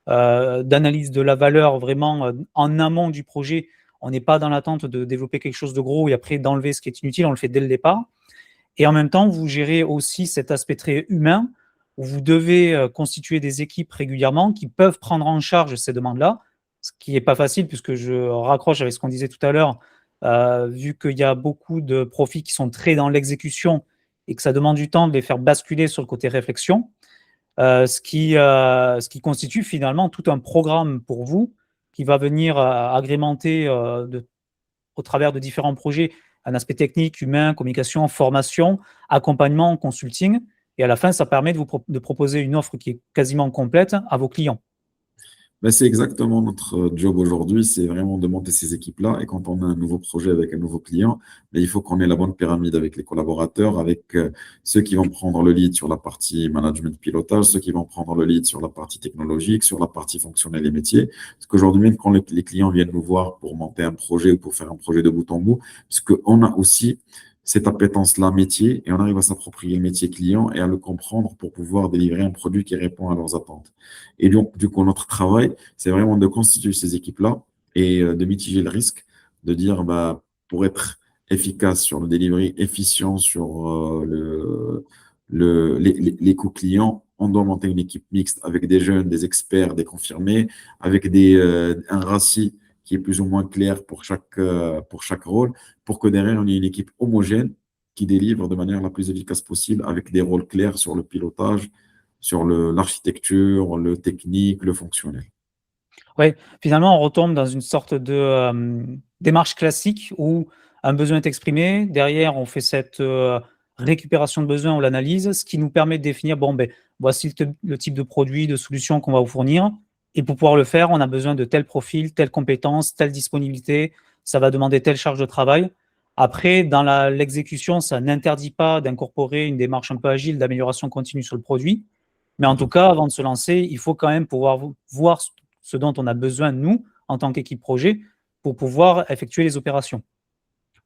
d'analyse de la valeur vraiment en amont du projet. On n'est pas dans l'attente de développer quelque chose de gros et après d'enlever ce qui est inutile, on le fait dès le départ. Et en même temps, vous gérez aussi cet aspect très humain où vous devez constituer des équipes régulièrement qui peuvent prendre en charge ces demandes-là, ce qui n'est pas facile puisque je raccroche avec ce qu'on disait tout à l'heure, vu qu'il y a beaucoup de profils qui sont très dans l'exécution et que ça demande du temps de les faire basculer sur le côté réflexion, ce qui constitue finalement tout un programme pour vous qui va venir agrémenter au travers de différents projets un aspect technique, humain, communication, formation, accompagnement, consulting. Et à la fin, ça permet de proposer une offre qui est quasiment complète à vos clients. Ben, c'est exactement notre job aujourd'hui, c'est vraiment de monter ces équipes-là. Et quand on a un nouveau projet avec un nouveau client, ben, il faut qu'on ait la bonne pyramide avec les collaborateurs, avec ceux qui vont prendre le lead sur la partie management pilotage, ceux qui vont prendre le lead sur la partie technologique, sur la partie fonctionnelle et métier. Parce qu'aujourd'hui, même quand les clients viennent nous voir pour monter un projet ou pour faire un projet de bout en bout, parce qu'on a aussi cette appétence-là métier et on arrive à s'approprier le métier client et à le comprendre pour pouvoir délivrer un produit qui répond à leurs attentes. Et donc, du coup, notre travail, c'est vraiment de constituer ces équipes-là et de mitiger le risque, de dire, bah, pour être efficace sur le delivery, efficient sur les coûts clients, on doit monter une équipe mixte avec des jeunes, des experts, des confirmés, avec un ratio qui est plus ou moins clair pour chaque rôle, pour que derrière, on ait une équipe homogène qui délivre de manière la plus efficace possible avec des rôles clairs sur le pilotage, sur l'architecture, le technique, le fonctionnel. Oui, finalement, on retombe dans une sorte de démarche classique où un besoin est exprimé. Derrière, on fait cette récupération de besoin, on l'analyse, ce qui nous permet de définir, bon, ben, voici le type de produit, de solution qu'on va vous fournir. Et pour pouvoir le faire, on a besoin de tel profil, telle compétence, telle disponibilité. Ça va demander telle charge de travail. Après, dans l'exécution, ça n'interdit pas d'incorporer une démarche un peu agile d'amélioration continue sur le produit. Mais en tout cas, avant de se lancer, il faut quand même pouvoir voir ce dont on a besoin, nous, en tant qu'équipe projet pour pouvoir effectuer les opérations.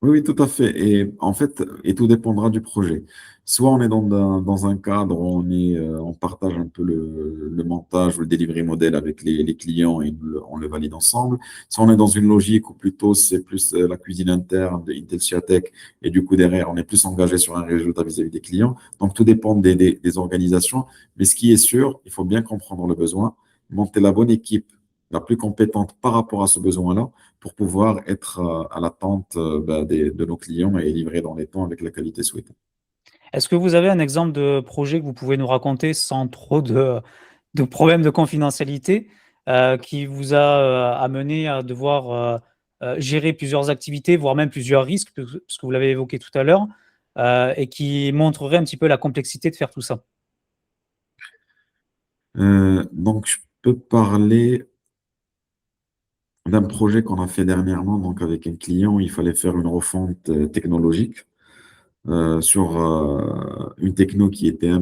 Oui, oui, tout à fait. Et en fait, et tout dépendra du projet. Soit on est dans un cadre où on partage un peu le montage ou le delivery model avec les clients et on le valide ensemble. Soit on est dans une logique où plutôt c'est plus la cuisine interne de Intel Tech et du coup derrière on est plus engagé sur un résultat vis-à-vis des clients. Donc tout dépend des organisations. Mais ce qui est sûr, il faut bien comprendre le besoin, monter la bonne équipe la plus compétente par rapport à ce besoin-là pour pouvoir être à l'attente de nos clients et livrer dans les temps avec la qualité souhaitée. Est-ce que vous avez un exemple de projet que vous pouvez nous raconter sans trop de problèmes de confidentialité qui vous a amené à devoir gérer plusieurs activités, voire même plusieurs risques, parce que vous l'avez évoqué tout à l'heure, et qui montrerait un petit peu la complexité de faire tout ça? Donc, je peux parler d'un projet qu'on a fait dernièrement donc avec un client où il fallait faire une refonte technologique sur une techno qui était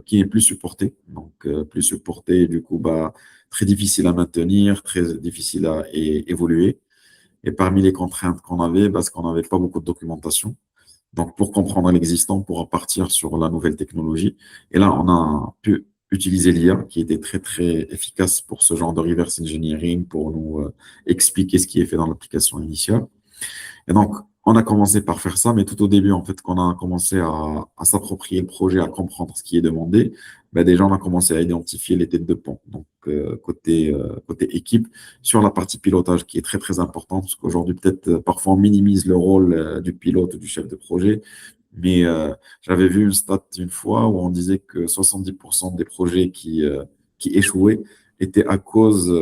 qui n'est plus supportée. Donc, plus supportée, et du coup, très difficile à maintenir, très difficile à évoluer. Et parmi les contraintes qu'on avait, parce qu'on n'avait pas beaucoup de documentation. Donc, pour comprendre l'existant, pour partir sur la nouvelle technologie. Et là, on a pu utiliser l'IA qui était très, très efficace pour ce genre de reverse engineering, pour nous expliquer ce qui est fait dans l'application initiale. Et donc, on a commencé par faire ça, mais tout au début, en fait, quand on a commencé à s'approprier le projet, à comprendre ce qui est demandé, déjà, on a commencé à identifier les têtes de pont. Donc, côté équipe, sur la partie pilotage qui est très, très importante, parce qu'aujourd'hui, peut-être, parfois, on minimise le rôle du pilote ou du chef de projet. Mais j'avais vu une stat une fois où on disait que 70% des projets qui échouaient étaient à cause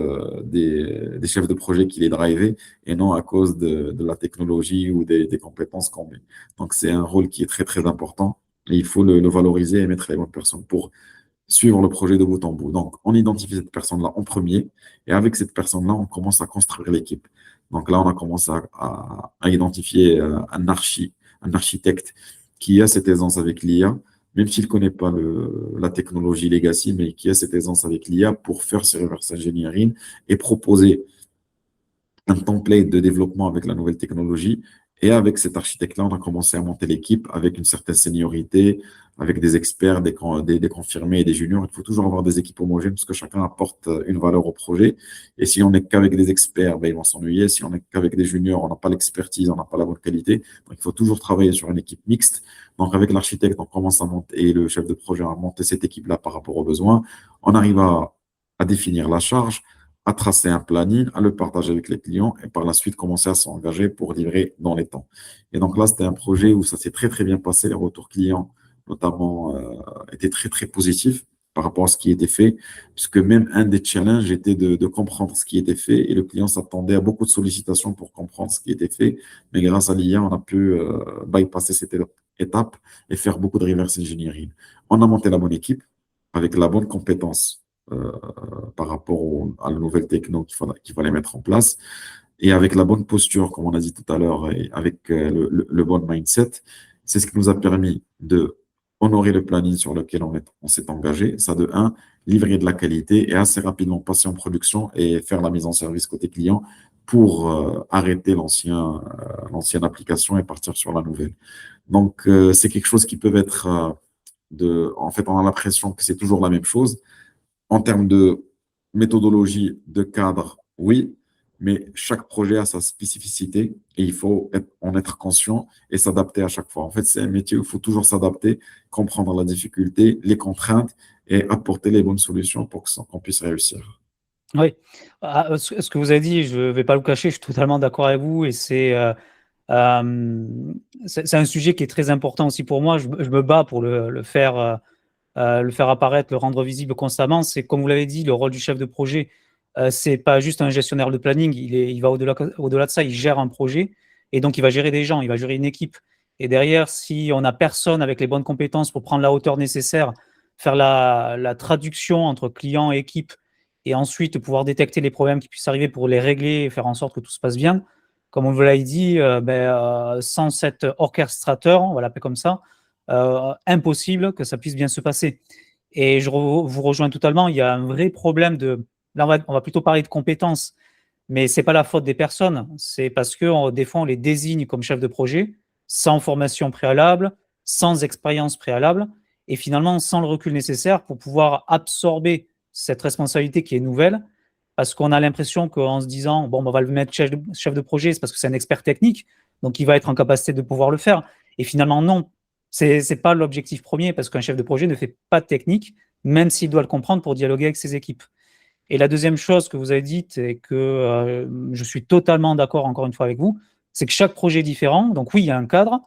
des chefs de projet qui les drivaient et non à cause de la technologie ou des compétences qu'on met. Donc, c'est un rôle qui est très, très important et il faut le valoriser et mettre les bonnes personnes pour suivre le projet de bout en bout. Donc, on identifie cette personne-là en premier et avec cette personne-là, on commence à construire l'équipe. Donc là, on a commencé à identifier un architecte qui a cette aisance avec l'IA, même s'il ne connaît pas la technologie legacy, mais qui a cette aisance avec l'IA pour faire ce reverse engineering et proposer un template de développement avec la nouvelle technologie. Et avec cet architecte-là, on a commencé à monter l'équipe avec une certaine seniorité, avec des experts, des confirmés et des juniors. Il faut toujours avoir des équipes homogènes parce que chacun apporte une valeur au projet. Et si on n'est qu'avec des experts, ils vont s'ennuyer. Si on n'est qu'avec des juniors, on n'a pas l'expertise, on n'a pas la bonne qualité. Donc, il faut toujours travailler sur une équipe mixte. Donc, avec l'architecte, on commence à monter, et le chef de projet à monter cette équipe-là par rapport aux besoins. On arrive à définir la charge, à tracer un planning, à le partager avec les clients et par la suite commencer à s'engager pour livrer dans les temps. Et donc là, c'était un projet où ça s'est très, très bien passé. Les retours clients, notamment, étaient très, très positifs par rapport à ce qui était fait, puisque même un des challenges était de comprendre ce qui était fait et le client s'attendait à beaucoup de sollicitations pour comprendre ce qui était fait. Mais grâce à l'IA, on a pu bypasser cette étape et faire beaucoup de reverse engineering. On a monté la bonne équipe avec la bonne compétence par rapport à la nouvelle techno qu'il fallait mettre en place. Et avec la bonne posture, comme on a dit tout à l'heure, et avec le bon mindset, c'est ce qui nous a permis de honorer le planning sur lequel on s'est engagé. Ça, de un, livrer de la qualité et assez rapidement passer en production et faire la mise en service côté client pour arrêter l'ancienne application et partir sur la nouvelle. Donc, c'est quelque chose qui peut être en fait, on a l'impression que c'est toujours la même chose. En termes de méthodologie, de cadre, oui, mais chaque projet a sa spécificité et il faut en être conscient et s'adapter à chaque fois. En fait, c'est un métier où il faut toujours s'adapter, comprendre la difficulté, les contraintes et apporter les bonnes solutions pour qu'on puisse réussir. Oui. Ce que vous avez dit, je ne vais pas le cacher, je suis totalement d'accord avec vous et c'est un sujet qui est très important aussi pour moi. Je me bats pour le faire apparaître, le rendre visible constamment. C'est, comme vous l'avez dit, le rôle du chef de projet, c'est pas juste un gestionnaire de planning, il va au-delà de ça, il gère un projet et donc il va gérer des gens, il va gérer une équipe. Et derrière, si on n'a personne avec les bonnes compétences pour prendre la hauteur nécessaire, faire la traduction entre client et équipe et ensuite pouvoir détecter les problèmes qui puissent arriver pour les régler et faire en sorte que tout se passe bien, comme on vous l'a dit, sans cet orchestrateur, on va l'appeler comme ça, impossible que ça puisse bien se passer. Et vous rejoins totalement, il y a un vrai problème là on va plutôt parler de compétences, mais c'est pas la faute des personnes. C'est parce que des fois, on les désigne comme chef de projet sans formation préalable, sans expérience préalable, et finalement sans le recul nécessaire pour pouvoir absorber cette responsabilité qui est nouvelle, parce qu'on a l'impression qu'en se disant, bon, on va le mettre chef de projet, c'est parce que c'est un expert technique, donc il va être en capacité de pouvoir le faire. Et finalement, non, c'est pas l'objectif premier, parce qu'un chef de projet ne fait pas de technique, même s'il doit le comprendre pour dialoguer avec ses équipes. Et la deuxième chose que vous avez dite, et que je suis totalement d'accord encore une fois avec vous, c'est que chaque projet est différent. Donc oui, il y a un cadre.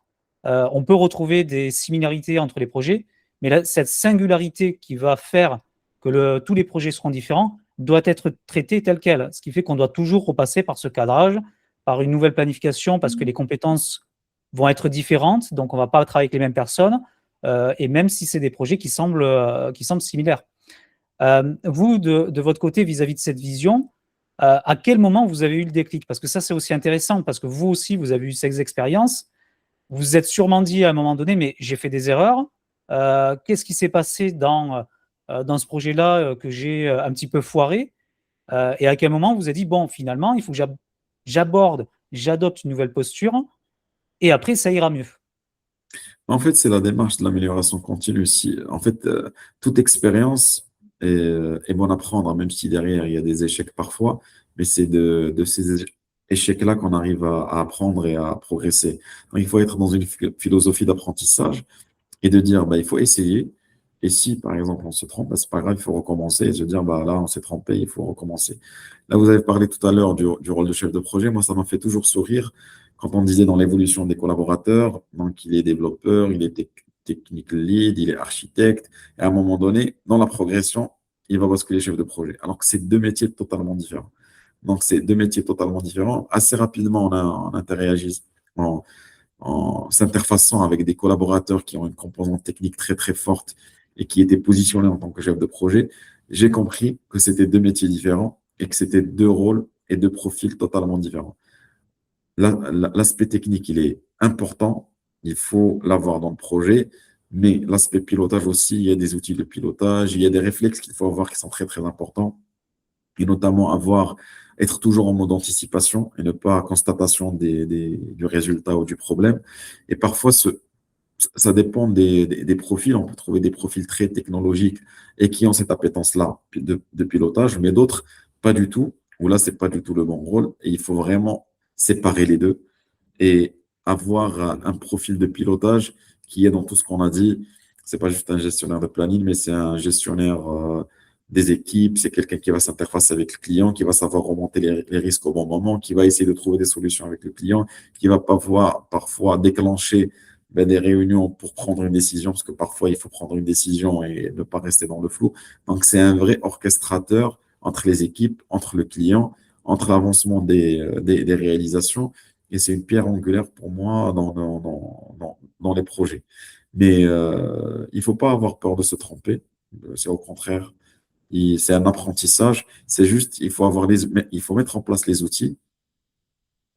On peut retrouver des similarités entre les projets, mais cette singularité qui va faire que tous les projets seront différents doit être traitée telle qu'elle. Ce qui fait qu'on doit toujours repasser par ce cadrage, par une nouvelle planification, parce que les compétences vont être différentes. Donc on ne va pas travailler avec les mêmes personnes, et même si c'est des projets qui semblent similaires. Vous, de votre côté, vis-à-vis de cette vision, à quel moment vous avez eu le déclic? Parce que ça, c'est aussi intéressant, parce que vous aussi, vous avez eu ces expériences. Vous vous êtes sûrement dit à un moment donné, mais j'ai fait des erreurs. Qu'est-ce qui s'est passé dans ce projet-là que j'ai un petit peu foiré? Et à quel moment vous avez dit, bon, finalement, il faut que j'adopte une nouvelle posture, et après, ça ira mieux. En fait, c'est la démarche de l'amélioration continue. En fait, toute expérience est bonne à prendre, hein, même si derrière, il y a des échecs parfois, mais c'est de ces échecs-là qu'on arrive à apprendre et à progresser. Donc, il faut être dans une philosophie d'apprentissage et de dire, bah, il faut essayer. Et si, par exemple, on se trompe, bah, c'est pas grave, il faut recommencer et se dire, bah, là, on s'est trompé, il faut recommencer. Là, vous avez parlé tout à l'heure du rôle de chef de projet. Moi, ça m'a fait toujours sourire quand on disait dans l'évolution des collaborateurs, donc il est développeur, il est technique lead, il est architecte, et à un moment donné, dans la progression, il va basculer chef de projet. Alors que c'est deux métiers totalement différents. Donc, c'est deux métiers totalement différents. Assez rapidement, on interagit en s'interfaçant avec des collaborateurs qui ont une composante technique très, très forte et qui étaient positionnés en tant que chef de projet. J'ai compris que c'était deux métiers différents et que c'était deux rôles et deux profils totalement différents. L'aspect technique, il est important, il faut l'avoir dans le projet, mais l'aspect pilotage aussi, il y a des outils de pilotage, il y a des réflexes qu'il faut avoir qui sont très, très importants, et notamment être toujours en mode anticipation et ne pas constatation du résultat ou du problème. Et parfois, ça dépend des profils. On peut trouver des profils très technologiques et qui ont cette appétence-là de pilotage, mais d'autres, pas du tout, où là, c'est pas du tout le bon rôle. Et il faut vraiment séparer les deux et avoir un profil de pilotage qui est dans tout ce qu'on a dit. C'est pas juste un gestionnaire de planning, mais c'est un gestionnaire des équipes. C'est quelqu'un qui va s'interfacer avec le client, qui va savoir remonter les risques au bon moment, qui va essayer de trouver des solutions avec le client, qui va parfois déclencher des réunions pour prendre une décision, parce que parfois il faut prendre une décision et ne pas rester dans le flou. Donc c'est un vrai orchestrateur entre les équipes, entre le client, entre l'avancement des réalisations et c'est une pierre angulaire pour moi dans les projets. Mais il ne faut pas avoir peur de se tromper. C'est au contraire, c'est un apprentissage. C'est juste, il faut mettre en place les outils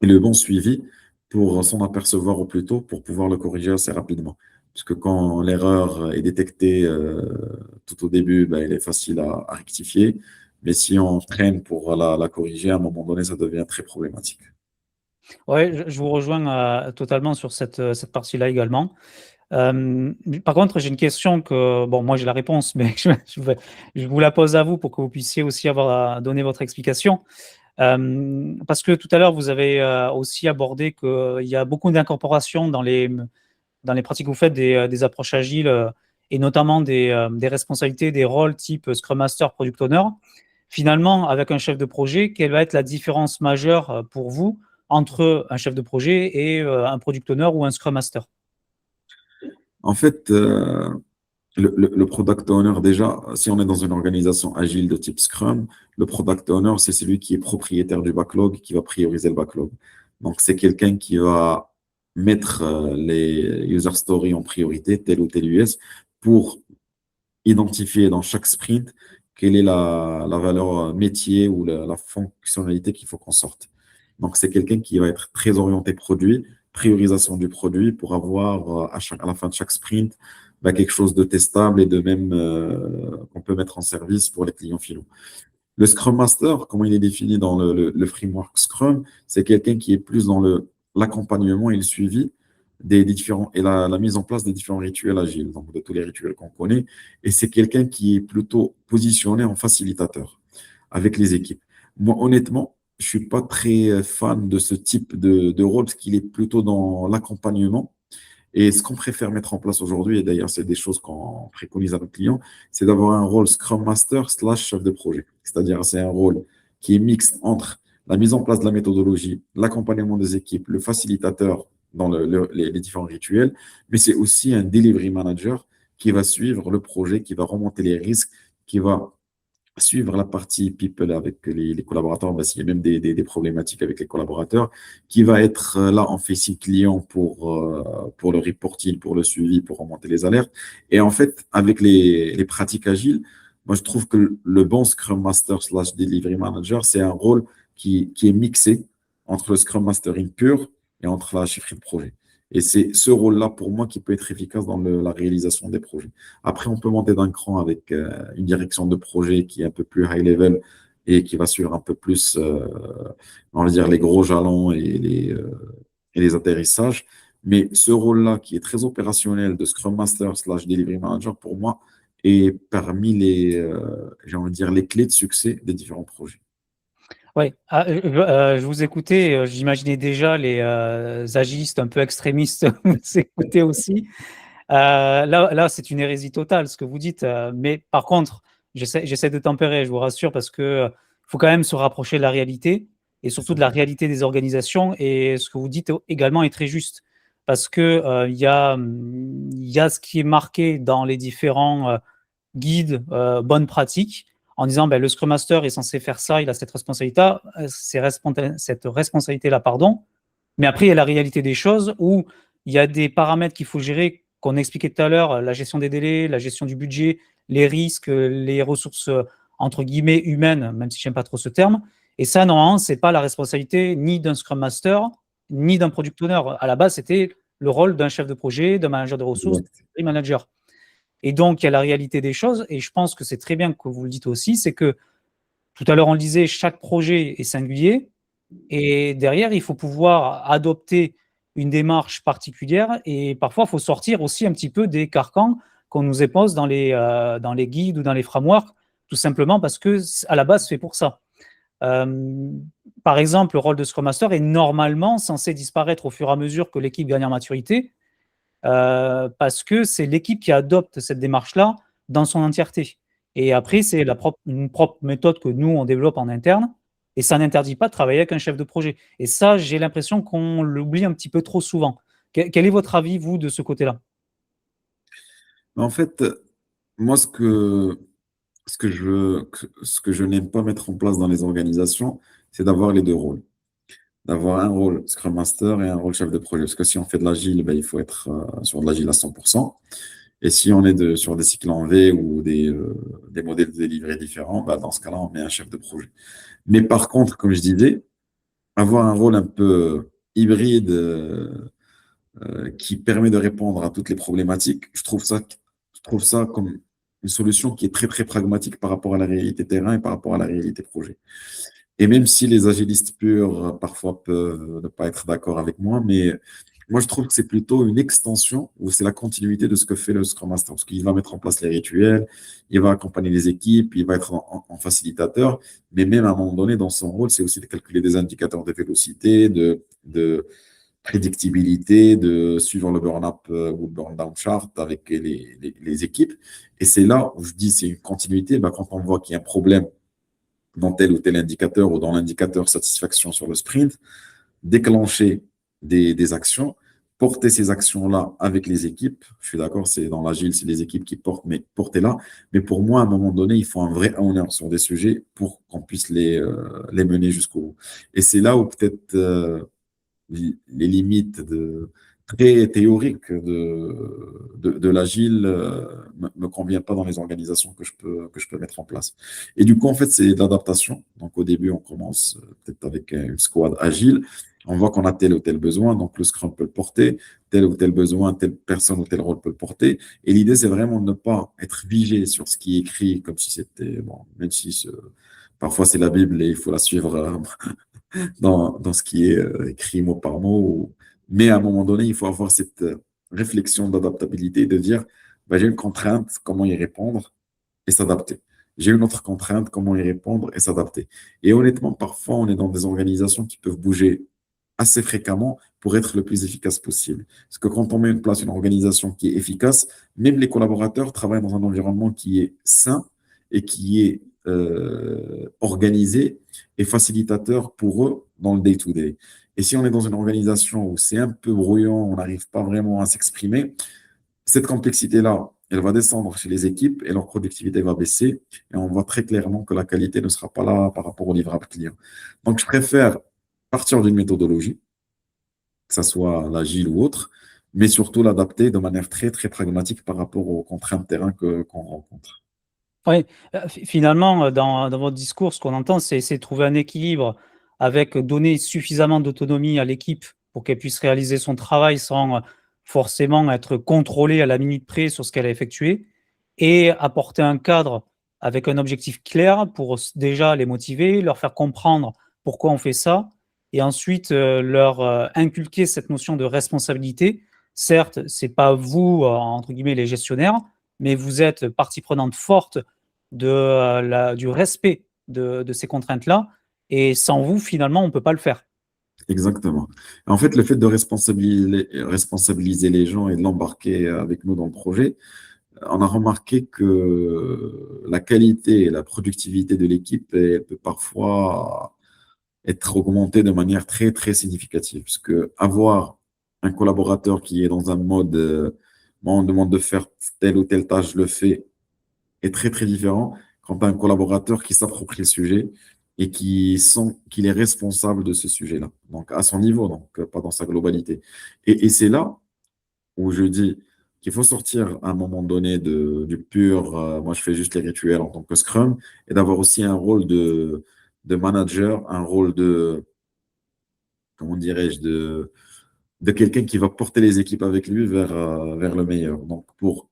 et le bon suivi pour s'en apercevoir au plus tôt pour pouvoir le corriger assez rapidement. Parce que quand l'erreur est détectée tout au début, ben, elle est facile à rectifier. Mais si on traîne pour la corriger, à un moment donné, ça devient très problématique. Oui, je vous rejoins totalement sur cette partie-là également. Par contre, j'ai une question que, bon, moi j'ai la réponse, mais je vous la pose à vous pour que vous puissiez aussi avoir à donner votre explication. Parce que tout à l'heure, vous avez aussi abordé qu'il y a beaucoup d'incorporation dans les pratiques que vous faites des approches agiles et notamment des responsabilités, des rôles type Scrum Master, Product Owner. Finalement, avec un chef de projet, quelle va être la différence majeure pour vous entre un chef de projet et un Product Owner ou un Scrum Master? En fait, le product owner, déjà, si on est dans une organisation agile de type Scrum, le product owner, c'est celui qui est propriétaire du backlog, qui va prioriser le backlog. Donc, c'est quelqu'un qui va mettre les user stories en priorité, tel ou tel US, pour identifier dans chaque sprint quelle est la valeur métier ou la fonctionnalité qu'il faut qu'on sorte. Donc, c'est quelqu'un qui va être très orienté produit, priorisation du produit pour avoir à la fin de chaque sprint quelque chose de testable et de même qu'on peut mettre en service pour les clients finaux. Le Scrum Master, comment il est défini dans le framework Scrum, c'est quelqu'un qui est plus dans l'accompagnement et le suivi des différents, et la mise en place des différents rituels agiles, donc de tous les rituels qu'on connaît. Et c'est quelqu'un qui est plutôt positionné en facilitateur avec les équipes. Moi, honnêtement, je suis pas très fan de ce type de rôle, parce qu'il est plutôt dans l'accompagnement. Et ce qu'on préfère mettre en place aujourd'hui, et d'ailleurs, c'est des choses qu'on préconise à nos clients, c'est d'avoir un rôle Scrum Master slash chef de projet. C'est-à-dire, c'est un rôle qui est mixte entre la mise en place de la méthodologie, l'accompagnement des équipes, le facilitateur dans les différents rituels, mais c'est aussi un delivery manager qui va suivre le projet, qui va remonter les risques, qui va suivre la partie people avec les collaborateurs, bah, s'il y a même des problématiques avec les collaborateurs, qui va être là en facing client pour le reporting, pour le suivi, pour remonter les alertes. Et en fait, avec les pratiques agiles, moi, je trouve que le bon Scrum Master slash Delivery Manager, c'est un rôle qui est mixé entre le Scrum Mastering pur et entre la chefferie de projet. Et c'est ce rôle-là, pour moi, qui peut être efficace dans la réalisation des projets. Après, on peut monter d'un cran avec une direction de projet qui est un peu plus high level et qui va suivre un peu plus, on va dire, les gros jalons et les atterrissages. Mais ce rôle-là, qui est très opérationnel de Scrum Master slash Delivery Manager, pour moi, est parmi j'ai envie de dire, les clés de succès des différents projets. Oui, je vous écoutais, j'imaginais déjà les agilistes un peu extrémistes vous écouter aussi. Là, c'est une hérésie totale ce que vous dites, mais par contre, j'essaie de tempérer, je vous rassure, parce que faut quand même se rapprocher de la réalité et C'est surtout ça. de la réalité des organisations. Et ce que vous dites également est très juste, parce que il y a ce qui est marqué dans les différents guide bonnes pratiques en disant ben, le Scrum Master est censé faire ça, il a cette responsabilité-là, pardon. Mais après, il y a la réalité des choses où il y a des paramètres qu'il faut gérer, qu'on expliquait tout à l'heure, la gestion des délais, la gestion du budget, les risques, les ressources entre guillemets humaines, même si je n'aime pas trop ce terme. Et ça, normalement, ce n'est pas la responsabilité ni d'un Scrum Master, ni d'un Product Owner. À la base, c'était le rôle d'un chef de projet, d'un manager de ressources, Exact. d'un manager. Et donc, il y a la réalité des choses, et je pense que c'est très bien que vous le dites aussi, c'est que tout à l'heure, on le disait, chaque projet est singulier, et derrière, il faut pouvoir adopter une démarche particulière, et parfois, il faut sortir aussi un petit peu des carcans qu'on nous impose dans les guides ou dans les frameworks, tout simplement parce que, à la base, c'est fait pour ça. Euh, Par exemple, le rôle de Scrum Master est normalement censé disparaître au fur et à mesure que l'équipe gagne en maturité, parce que c'est l'équipe qui adopte cette démarche-là dans son entièreté. Et après, c'est une propre méthode que nous, on développe en interne, et ça n'interdit pas de travailler avec un chef de projet. Et ça, j'ai l'impression qu'on l'oublie un petit peu trop souvent. Quel est votre avis, vous, de ce côté-là? En fait, moi, ce que je n'aime pas mettre en place dans les organisations, c'est d'avoir les deux rôles. D'avoir un rôle Scrum Master et un rôle chef de projet. Parce que si on fait de l'agile, ben, il faut être sur de l'agile à 100%. Et si on est sur des cycles en V ou des modèles de délivrés différents, ben, dans ce cas-là, on met un chef de projet. Mais par contre, comme je disais, avoir un rôle un peu hybride qui permet de répondre à toutes les problématiques, je trouve ça comme une solution qui est très, très pragmatique par rapport à la réalité terrain et par rapport à la réalité projet. Et même si les agilistes purs parfois peuvent ne pas être d'accord avec moi, mais moi je trouve que c'est plutôt une extension ou c'est la continuité de ce que fait le Scrum Master. Parce qu'il va mettre en place les rituels, il va accompagner les équipes, il va être en facilitateur, mais même à un moment donné, dans son rôle, c'est aussi de calculer des indicateurs de vélocité, de prédictibilité, de suivre le burn-up ou le burn-down chart avec les équipes. Et c'est là où je dis c'est une continuité. Ben, quand on voit qu'il y a un problème dans tel ou tel indicateur ou dans l'indicateur satisfaction sur le sprint, déclencher des actions, porter ces actions-là avec les équipes. Je suis d'accord, c'est dans l'agile, c'est les équipes qui portent, mais portez-là. Mais pour moi, à un moment donné, il faut un vrai owner sur des sujets pour qu'on puisse les mener jusqu'au bout. Et c'est là où peut-être les limites très théoriques de l'agile me conviennent pas dans les organisations que je peux mettre en place. Et du coup, en fait, c'est de l'adaptation. Donc, au début, on commence peut-être avec une squad agile. On voit qu'on a tel ou tel besoin, donc le Scrum peut le porter, tel ou tel besoin, telle personne ou tel rôle peut le porter. Et l'idée, c'est vraiment de ne pas être figé sur ce qui est écrit comme si c'était, bon, même si Parfois, c'est la Bible et il faut la suivre dans ce qui est écrit mot par mot. Mais à un moment donné, il faut avoir cette réflexion d'adaptabilité, de dire, bah, j'ai une contrainte, comment y répondre et s'adapter. J'ai une autre contrainte, comment y répondre et s'adapter. Et honnêtement, parfois, on est dans des organisations qui peuvent bouger assez fréquemment pour être le plus efficace possible. Parce que quand on met en place une organisation qui est efficace, même les collaborateurs travaillent dans un environnement qui est sain et qui est organisé et facilitateur pour eux dans le day-to-day. Et si on est dans une organisation où c'est un peu brouillon, on n'arrive pas vraiment à s'exprimer, cette complexité-là, elle va descendre chez les équipes et leur productivité va baisser. Et on voit très clairement que la qualité ne sera pas là par rapport au livrable client. Donc, je préfère partir d'une méthodologie, que ce soit l'agile ou autre, mais surtout l'adapter de manière très, très pragmatique par rapport aux contraintes de terrain qu'on rencontre. Oui, finalement, dans votre discours, ce qu'on entend, c'est essayer de trouver un équilibre avec donner suffisamment d'autonomie à l'équipe pour qu'elle puisse réaliser son travail sans forcément être contrôlée à la minute près sur ce qu'elle a effectué et apporter un cadre avec un objectif clair pour déjà les motiver, leur faire comprendre pourquoi on fait ça et ensuite leur inculquer cette notion de responsabilité. Certes, c'est pas vous, entre guillemets, les gestionnaires, mais vous êtes partie prenante forte du respect de ces contraintes-là. Et sans vous, finalement, on ne peut pas le faire. Exactement. En fait, le fait de responsabiliser les gens et de l'embarquer avec nous dans le projet, on a remarqué que la qualité et la productivité de l'équipe elle peut parfois être augmentée de manière très, très significative. Parce que avoir un collaborateur qui est dans un mode, moi, on demande de faire telle ou telle tâche, je le fais, est très, très différent quand tu as un collaborateur qui s'approprie le sujet et qui sent qu'il est responsable de ce sujet-là. Donc, à son niveau, donc pas dans sa globalité. Et c'est là où je dis qu'il faut sortir à un moment donné du pur, moi je fais juste les rituels en tant que Scrum, et d'avoir aussi un rôle de manager, un rôle de, comment dirais-je, de quelqu'un qui va porter les équipes avec lui vers le meilleur. Donc, pour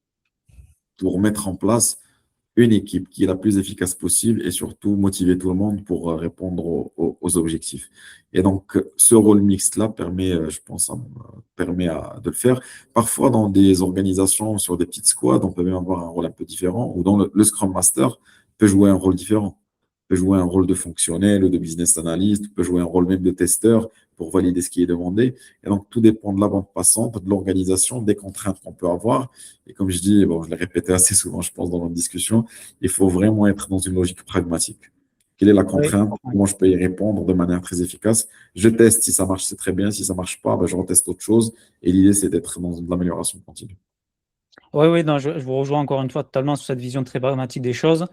mettre en place une équipe qui est la plus efficace possible et surtout motiver tout le monde pour répondre aux objectifs. Et donc, ce rôle mixte-là permet, je pense, de le faire. Parfois, dans des organisations, sur des petites squads, on peut même avoir un rôle un peu différent, ou dans le Scrum Master peut jouer un rôle différent. Peut jouer un rôle de fonctionnel ou de business analyst, peut jouer un rôle même de testeur pour valider ce qui est demandé. Et donc, tout dépend de la bande passante, de l'organisation, des contraintes qu'on peut avoir. Et comme je dis, bon, je l'ai répété assez souvent, je pense, dans notre discussion, il faut vraiment être dans une logique pragmatique. Quelle est la Oui, contrainte? Comment je peux y répondre de manière très efficace? Je teste, si ça marche, c'est très bien. Si ça marche pas, ben, je reteste autre chose. Et l'idée, c'est d'être dans de l'amélioration continue. oui, oui, non, je vous rejoins encore une fois totalement sur cette vision très pragmatique des choses.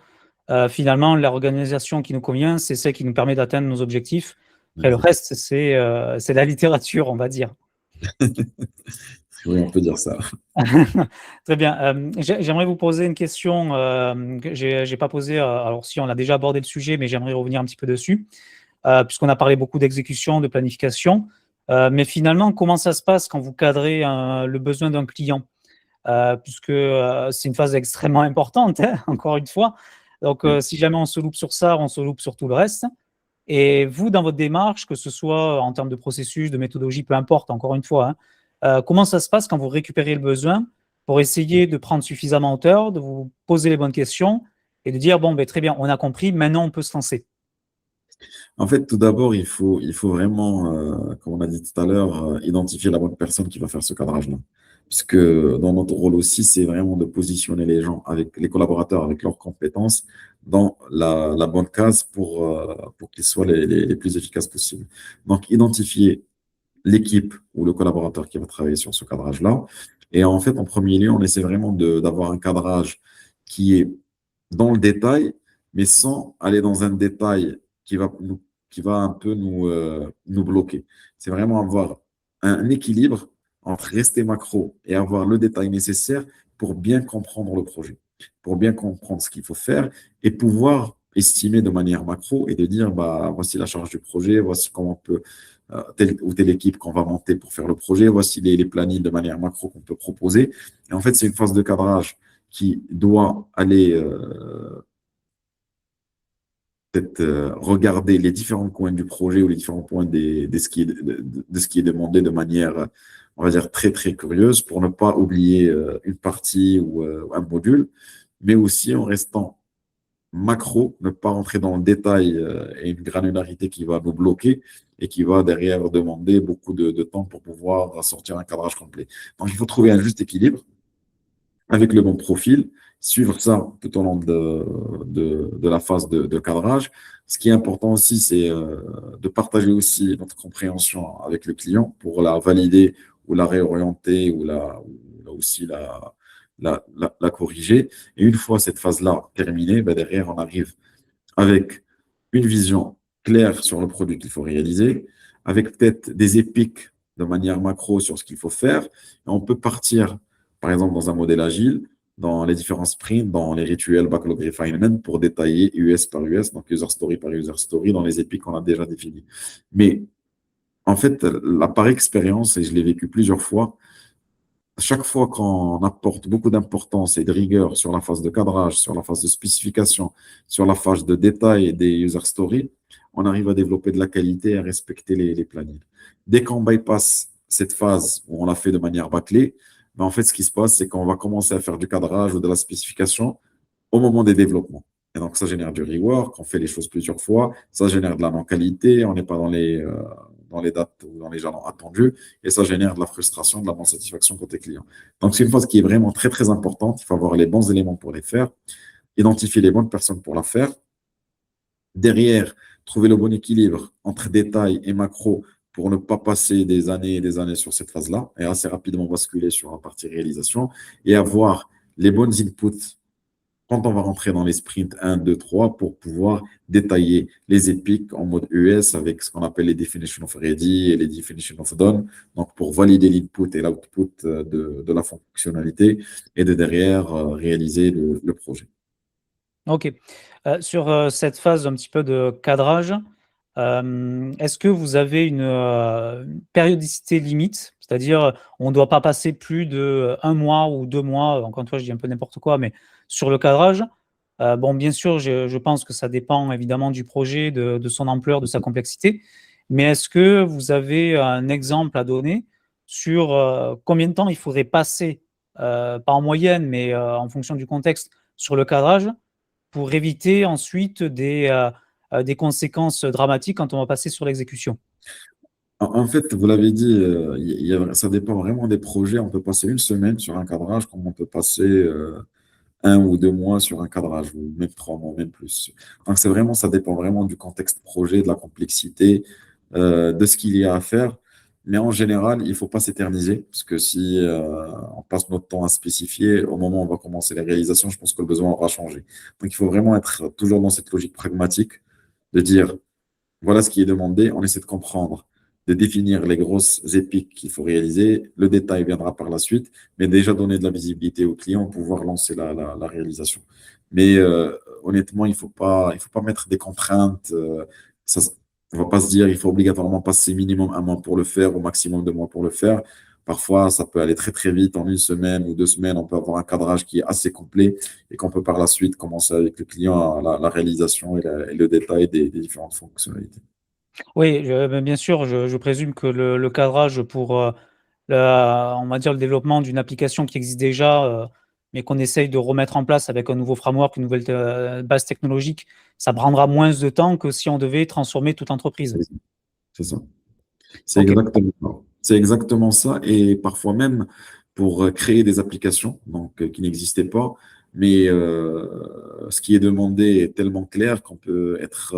Finalement, l'organisation qui nous convient, c'est celle qui nous permet d'atteindre nos objectifs. Après, le Exact. reste, c'est la littérature, on va dire. Oui, on peut dire ça. Très bien. J'aimerais vous poser une question que j'ai pas posée. Alors, si on a déjà abordé le sujet, mais j'aimerais revenir un petit peu dessus, puisqu'on a parlé beaucoup d'exécution, de planification. Mais finalement, comment ça se passe quand vous cadrez le besoin d'un client? Puisque c'est une phase extrêmement importante, hein, encore une fois. Donc, Oui. si jamais on se loupe sur ça, on se loupe sur tout le reste. Et vous, dans votre démarche, que ce soit en termes de processus, de méthodologie, peu importe, encore une fois, hein, comment ça se passe quand vous récupérez le besoin pour essayer de prendre suffisamment hauteur, de vous poser les bonnes questions et de dire, bon, ben, très bien, on a compris, maintenant on peut se lancer. En fait, tout d'abord, il faut vraiment, comme on a dit tout à l'heure, identifier la bonne personne qui va faire ce cadrage-là. Puisque dans notre rôle aussi, c'est vraiment de positionner les gens, avec les collaborateurs, avec leurs compétences, dans la bonne case pour qu'ils soient les plus efficaces possibles. Donc, identifier l'équipe ou le collaborateur qui va travailler sur ce cadrage-là. Et en fait, en premier lieu, on essaie vraiment d'avoir un cadrage qui est dans le détail, mais sans aller dans un détail qui va un peu nous bloquer. C'est vraiment avoir un équilibre entre rester macro et avoir le détail nécessaire pour bien comprendre le projet, pour bien comprendre ce qu'il faut faire et pouvoir estimer de manière macro et de dire, bah, voici la charge du projet, voici comment on peut telle ou telle équipe qu'on va monter pour faire le projet, voici les plannings de manière macro qu'on peut proposer. Et en fait, c'est une phase de cadrage qui doit aller peut-être regarder les différents coins du projet ou les différents points de ce qui est demandé de manière, on va dire, très, très curieuse pour ne pas oublier une partie ou un module, mais aussi en restant macro, ne pas rentrer dans le détail et une granularité qui va nous bloquer et qui va derrière demander beaucoup de temps pour pouvoir sortir un cadrage complet. Donc, il faut trouver un juste équilibre avec le bon profil, suivre ça tout au long de la phase de cadrage. Ce qui est important aussi, c'est de partager aussi notre compréhension avec le client pour la valider ou la réorienter ou aussi la corriger. Et une fois cette phase-là terminée, ben derrière, on arrive avec une vision claire sur le produit qu'il faut réaliser, avec peut-être des épiques de manière macro sur ce qu'il faut faire. Et on peut partir, par exemple, dans un modèle agile, dans les différents sprints, dans les rituels backlog refinement pour détailler US par US, donc user story par user story, dans les épiques qu'on a déjà définies. Mais en fait, là, par expérience, et je l'ai vécu plusieurs fois, chaque fois qu'on apporte beaucoup d'importance et de rigueur sur la phase de cadrage, sur la phase de spécification, sur la phase de détail des user stories, on arrive à développer de la qualité et à respecter les plannings. Dès qu'on bypass cette phase où on l'a fait de manière bâclée, ben en fait, ce qui se passe, c'est qu'on va commencer à faire du cadrage ou de la spécification au moment des développements. Et donc, ça génère du rework, on fait les choses plusieurs fois, ça génère de la non-qualité, on n'est pas dans les dates ou dans les jalons attendus, et ça génère de la frustration, de la non-satisfaction côté client. Donc, c'est une phase qui est vraiment très, très importante. Il faut avoir les bons éléments pour les faire, identifier les bonnes personnes pour la faire. Derrière, trouver le bon équilibre entre détail et macro pour ne pas passer des années et des années sur cette phase-là, et assez rapidement basculer sur la partie réalisation, et avoir les bonnes inputs quand on va rentrer dans les sprints 1, 2, 3 pour pouvoir détailler les épiques en mode US avec ce qu'on appelle les definition of ready et les definition of done, donc pour valider l'input et l'output de la fonctionnalité et de derrière réaliser le projet. Ok. Sur cette phase un petit peu de cadrage, est-ce que vous avez une périodicité limite? C'est-à-dire, on ne doit pas passer plus de 1 mois ou 2 mois, encore une fois, je dis un peu n'importe quoi, mais sur le cadrage. Bon, bien sûr, je pense que ça dépend évidemment du projet, de son ampleur, de sa complexité. Mais est-ce que vous avez un exemple à donner sur combien de temps il faudrait passer, pas en moyenne, mais en fonction du contexte, sur le cadrage pour éviter ensuite des conséquences dramatiques quand on va passer sur l'exécution? En fait, vous l'avez dit, ça dépend vraiment des projets. On peut passer une semaine sur un cadrage, comme on peut passer 1 ou 2 mois sur un cadrage, ou même 3 mois, même plus. Donc, ça dépend vraiment du contexte projet, de la complexité, de ce qu'il y a à faire. Mais en général, il ne faut pas s'éterniser, parce que si on passe notre temps à spécifier, au moment où on va commencer les réalisations, je pense que le besoin aura changé. Donc, il faut vraiment être toujours dans cette logique pragmatique de dire, voilà ce qui est demandé, on essaie de comprendre, de définir les grosses épiques qu'il faut réaliser. Le détail viendra par la suite, mais déjà donner de la visibilité au client pour pouvoir lancer la réalisation. Mais honnêtement, il faut pas mettre des contraintes. On ne va pas se dire il faut obligatoirement passer minimum 1 mois pour le faire, au maximum 2 mois pour le faire. Parfois, ça peut aller très très vite. En une semaine ou 2 semaines, on peut avoir un cadrage qui est assez complet et qu'on peut par la suite commencer avec le client à la réalisation et le détail des différentes fonctionnalités. Oui, ben, bien sûr, je présume que le cadrage pour on va dire le développement d'une application qui existe déjà, mais qu'on essaye de remettre en place avec un nouveau framework, une nouvelle base technologique, ça prendra moins de temps que si on devait transformer toute l'entreprise. C'est ça. Ok. C'est exactement ça. Et parfois même pour créer des applications donc, qui n'existaient pas, mais ce qui est demandé est tellement clair qu'on peut être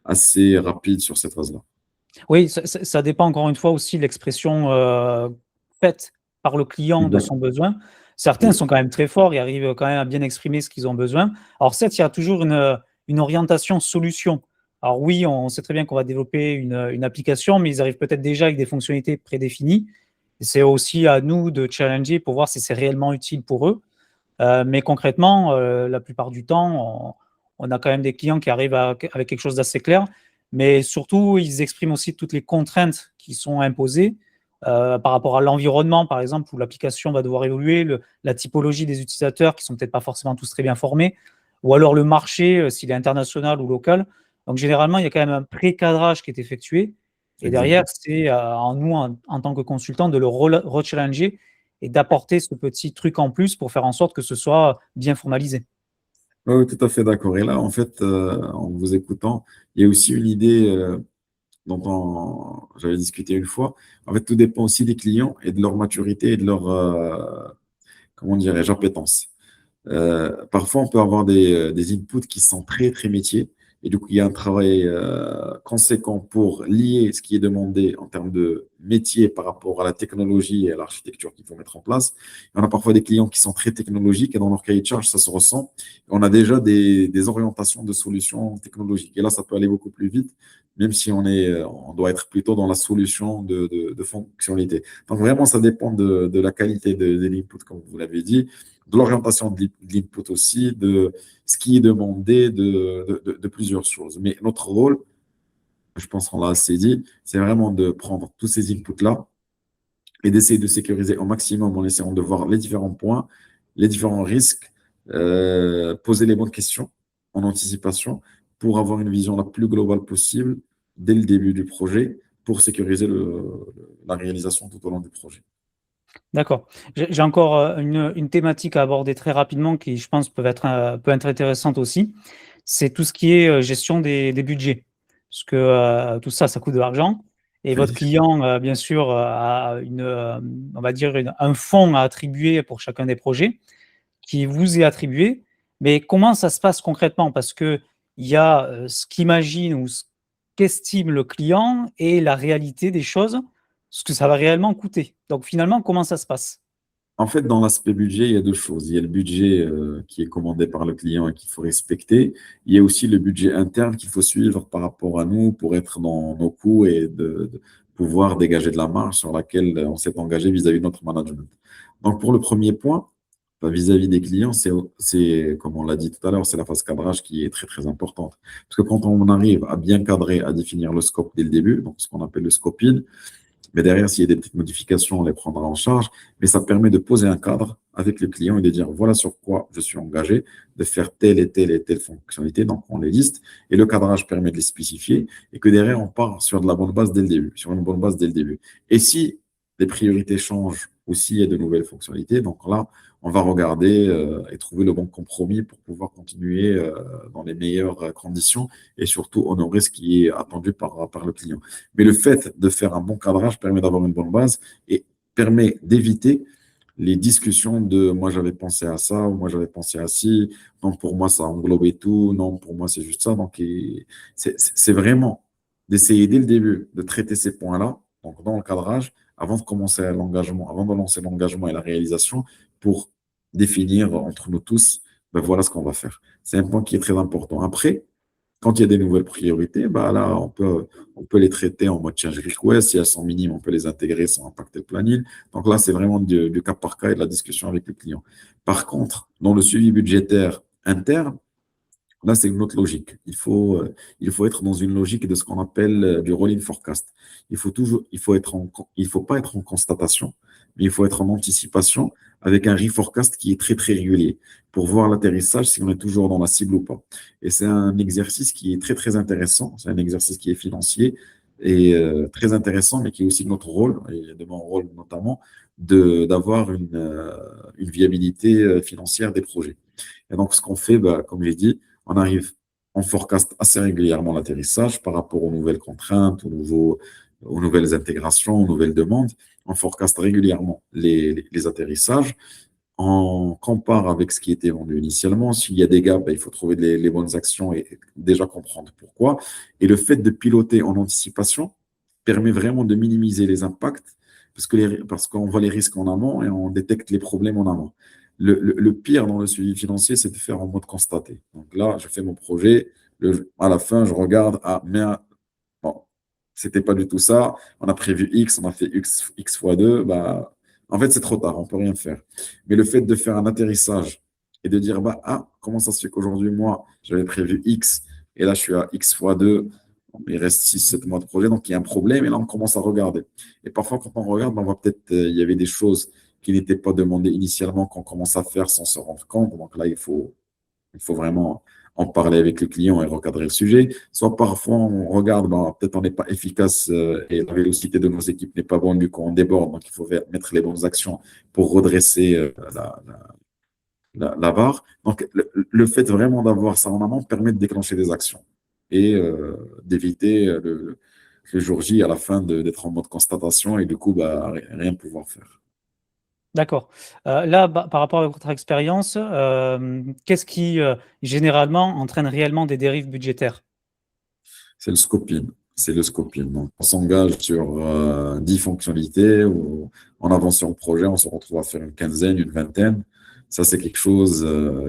assez rapide sur cette phase-là. Oui, ça dépend encore une fois aussi de l'expression faite par le client de Exact. son besoin. Certains Oui, sont quand même très forts et arrivent quand même à bien exprimer ce qu'ils ont besoin. Alors certes, il y a toujours une orientation solution. Alors oui, on sait très bien qu'on va développer une application, mais ils arrivent peut-être déjà avec des fonctionnalités prédéfinies. Et c'est aussi à nous de challenger pour voir si c'est réellement utile pour eux. Mais concrètement, la plupart du temps, on a quand même des clients qui arrivent avec quelque chose d'assez clair, mais surtout, ils expriment aussi toutes les contraintes qui sont imposées par rapport à l'environnement, par exemple, où l'application va devoir évoluer, la typologie des utilisateurs qui sont peut-être pas forcément tous très bien formés, ou alors le marché, s'il est international ou local. Donc, généralement, il y a quand même un pré-cadrage qui est effectué. Et derrière, Exactement. c'est en nous, en tant que consultants, de le rechallenger et d'apporter ce petit truc en plus pour faire en sorte que ce soit bien formalisé. Oui, oui, tout à fait d'accord. Et là, en fait, en vous écoutant, il y a aussi une idée dont j'avais discuté une fois. En fait, tout dépend aussi des clients et de leur maturité et de leur, comment dirais-je, appétence. Parfois, on peut avoir des inputs qui sont très, très métiers. Et du coup, il y a un travail conséquent pour lier ce qui est demandé en termes de métier par rapport à la technologie et à l'architecture qu'il faut mettre en place. Et on a parfois des clients qui sont très technologiques et dans leur cahier de charge, ça se ressent. Et on a déjà des orientations de solutions technologiques. Et là, ça peut aller beaucoup plus vite, même si on doit être plutôt dans la solution de fonctionnalité. Donc, vraiment, ça dépend de la qualité de l'input, comme vous l'avez dit, de l'orientation de l'input aussi, de ce qui est demandé, de plusieurs choses. Mais notre rôle, je pense qu'on l'a assez dit, c'est vraiment de prendre tous ces inputs-là et d'essayer de sécuriser au maximum en essayant de voir les différents points, les différents risques, poser les bonnes questions en anticipation pour avoir une vision la plus globale possible dès le début du projet pour sécuriser la réalisation tout au long du projet. D'accord. J'ai encore une thématique à aborder très rapidement qui, je pense, peut être intéressante aussi. C'est tout ce qui est gestion des budgets. Parce que tout ça, ça coûte de l'argent. Et votre Oui. client, bien sûr, a on va dire un fonds à attribuer pour chacun des projets qui vous est attribué. Mais comment ça se passe concrètement? Parce qu'il y a ce qu'imagine ou ce qu'estime le client et la réalité des choses, ce que ça va réellement coûter. Donc finalement, comment ça se passe? En fait, dans l'aspect budget, il y a deux choses. Il y a le budget qui est commandé par le client et qu'il faut respecter. Il y a aussi le budget interne qu'il faut suivre par rapport à nous pour être dans nos coûts et de pouvoir dégager de la marge sur laquelle on s'est engagé vis-à-vis de notre management. Donc, pour le premier point, vis-à-vis des clients, comme on l'a dit tout à l'heure, c'est la phase cadrage qui est très, très importante. Parce que quand on arrive à bien cadrer, à définir le scope dès le début, donc ce qu'on appelle le scoping, mais derrière, s'il y a des petites modifications, on les prendra en charge. Mais ça permet de poser un cadre avec le client et de dire voilà sur quoi je suis engagé, de faire telle et telle et telle fonctionnalité. Donc, on les liste et le cadrage permet de les spécifier et que derrière, on part sur de la bonne base dès le début, sur une bonne base dès le début. Et si les priorités changent ou s'il y a de nouvelles fonctionnalités, donc là, on va regarder et trouver le bon compromis pour pouvoir continuer dans les meilleures conditions et surtout honorer ce qui est attendu par le client. Mais le fait de faire un bon cadrage permet d'avoir une bonne base et permet d'éviter les discussions de moi j'avais pensé à ça, ou moi j'avais pensé à ci, non pour moi ça englobait tout, non pour moi c'est juste ça. Donc c'est vraiment d'essayer dès le début de traiter ces points-là, donc dans le cadrage, avant de commencer l'engagement, avant de lancer l'engagement et la réalisation, pour définir entre nous tous, ben voilà ce qu'on va faire. C'est un point qui est très important. Après, quand il y a des nouvelles priorités, bah là, on peut les traiter en mode change request. Si elles sont minimes, on peut les intégrer sans impacter le planning. Donc là, c'est vraiment du cas par cas et de la discussion avec le client. Par contre, dans le suivi budgétaire interne, là, c'est une autre logique. Il faut être dans une logique de ce qu'on appelle du rolling forecast. Il faut pas être en constatation, mais il faut être en anticipation avec un reforecast qui est très, très régulier pour voir l'atterrissage si on est toujours dans la cible ou pas. Et c'est un exercice qui est très, très intéressant. C'est un exercice qui est financier et très intéressant, mais qui est aussi de notre rôle, et de mon rôle notamment, d'avoir une viabilité financière des projets. Et donc, ce qu'on fait, bah, comme j'ai dit, on arrive, on forecast assez régulièrement l'atterrissage par rapport aux nouvelles contraintes, aux nouvelles intégrations, aux nouvelles demandes. On forecast régulièrement les atterrissages. On compare avec ce qui était vendu initialement. S'il y a des gaps, ben, il faut trouver les bonnes actions et déjà comprendre pourquoi. Et le fait de piloter en anticipation permet vraiment de minimiser les impacts parce qu'on voit les risques en amont et on détecte les problèmes en amont. Le pire dans le suivi financier, c'est de faire en mode constaté. Donc là, je fais mon projet. À la fin, je regarde, ah, mais bon, c'était pas du tout ça. On a prévu X, on a fait X fois 2. Bah, en fait, c'est trop tard, on peut rien faire. Mais le fait de faire un atterrissage et de dire, bah, ah, comment ça se fait qu'aujourd'hui, moi, j'avais prévu X et là, je suis à X fois 2. Il reste 6, 7 mois de projet, donc il y a un problème et là, on commence à regarder. Et parfois, quand on regarde, on voit peut-être il y avait des choses qui n'étaient pas demandées initialement qu'on commence à faire sans se rendre compte. Donc là, Il faut vraiment en parler avec le client et recadrer le sujet. Soit parfois, on regarde, ben, peut-être on n'est pas efficace et la vélocité de nos équipes n'est pas bonne, du coup, on déborde. Donc, il faut mettre les bonnes actions pour redresser la barre. Donc, le fait vraiment d'avoir ça en amont permet de déclencher des actions et d'éviter le jour J à la fin d'être en mode constatation et du coup, bah, rien pouvoir faire. D'accord. Là, par rapport à votre expérience, qu'est-ce qui généralement entraîne réellement des dérives budgétaires? C'est le scoping. C'est le scoping. Donc, on s'engage sur 10 fonctionnalités ou en avançant au projet, on se retrouve à faire une quinzaine, une vingtaine. Ça, c'est quelque chose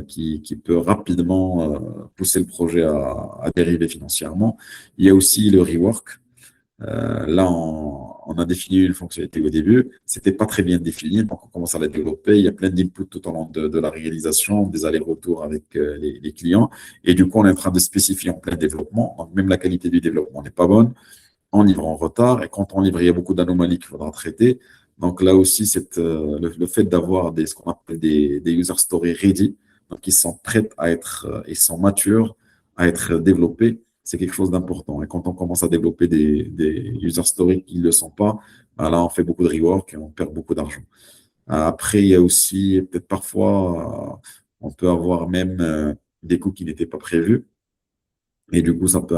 qui peut rapidement pousser le projet à dériver financièrement. Il y a aussi le rework. Là, on a défini une fonctionnalité au début. C'était pas très bien défini, donc on commence à la développer. Il y a plein d'inputs tout au long de la réalisation, des allers-retours avec les clients. Et du coup, on est en train de spécifier en plein développement. Donc, même la qualité du développement n'est pas bonne. On livre en retard. Et quand on livre, il y a beaucoup d'anomalies qu'il faudra traiter. Donc, là aussi, le fait d'avoir ce qu'on appelle des user stories ready, donc ils sont prêts à être, ils sont matures à être développés, c'est quelque chose d'important. Et quand on commence à développer des user stories qui ne le sont pas, ben là, on fait beaucoup de rework et on perd beaucoup d'argent. Après, il y a aussi, peut-être parfois, on peut avoir même des coûts qui n'étaient pas prévus. Et du coup, ça peut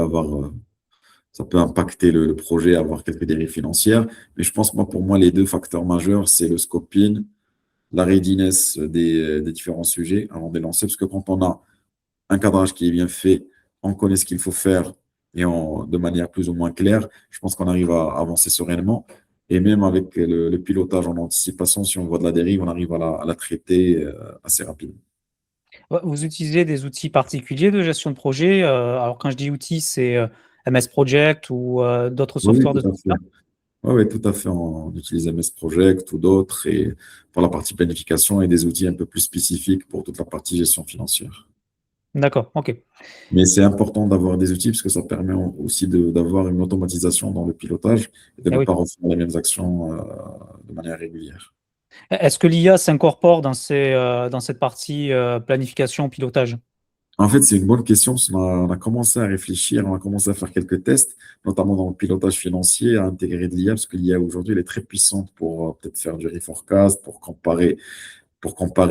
impacter le projet, avoir quelques dérives financières. Mais je pense, moi, pour moi, les deux facteurs majeurs, c'est le scoping, la readiness des différents sujets avant de les lancer. Parce que quand on a un cadrage qui est bien fait, on connaît ce qu'il faut faire de manière plus ou moins claire, je pense qu'on arrive à avancer sereinement. Et même avec le pilotage en anticipation, si on voit de la dérive, on arrive à la traiter assez rapidement. Ouais, vous utilisez des outils particuliers de gestion de projet? Alors, quand je dis outils, c'est MS Project ou d'autres Oui, oui, softwares de tout ce à type-là? fait. Oui, oui, tout à fait. On utilise MS Project ou d'autres et pour la partie planification et des outils un peu plus spécifiques pour toute la partie gestion financière. D'accord, ok. Mais c'est important d'avoir des outils parce que ça permet aussi d'avoir une automatisation dans le pilotage et de Eh ne oui. pas refaire les mêmes actions de manière régulière. Est-ce que l'IA s'incorpore dans cette partie planification, pilotage? En fait, c'est une bonne question parce qu'on a commencé à réfléchir, on a commencé à faire quelques tests, notamment dans le pilotage financier, à intégrer de l'IA parce que l'IA aujourd'hui, elle est très puissante pour peut-être faire du reforecast, pour comparer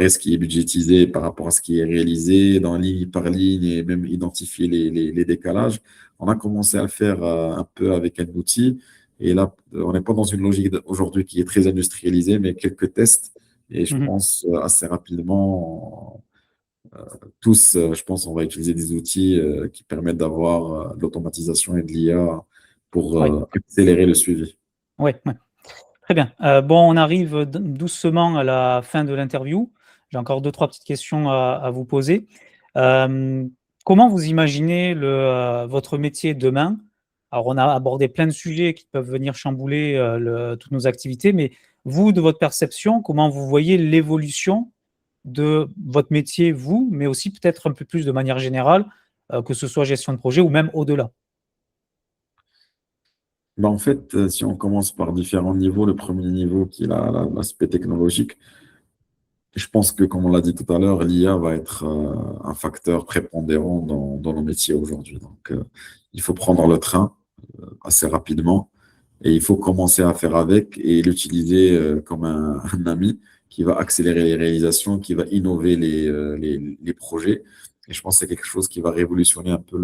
ce qui est budgétisé par rapport à ce qui est réalisé dans ligne par ligne et même identifier les décalages. On a commencé à le faire un peu avec un outil. Et là, on n'est pas dans une logique aujourd'hui qui est très industrialisée, mais quelques tests. Et je Mhm. pense assez rapidement, tous, je pense, on va utiliser des outils qui permettent d'avoir de l'automatisation et de l'IA pour Oui, accélérer le suivi. ouais, ouais. Très bien. Bon, on arrive doucement à la fin de l'interview. J'ai encore deux, trois petites questions à vous poser. Euh, Comment vous imaginez votre métier demain? Alors, on a abordé plein de sujets qui peuvent venir chambouler toutes nos activités, mais vous, de votre perception, comment vous voyez l'évolution de votre métier, vous, mais aussi peut-être un peu plus de manière générale, que ce soit gestion de projet ou même au-delà? Ben, en fait, si on commence par différents niveaux, le premier niveau qui est l'aspect technologique, je pense que, comme on l'a dit tout à l'heure, l'IA va être un facteur prépondérant dans nos métiers aujourd'hui. Donc, il faut prendre le train assez rapidement et il faut commencer à faire avec et l'utiliser comme un ami qui va accélérer les réalisations, qui va innover les projets. Et je pense que c'est quelque chose qui va révolutionner un peu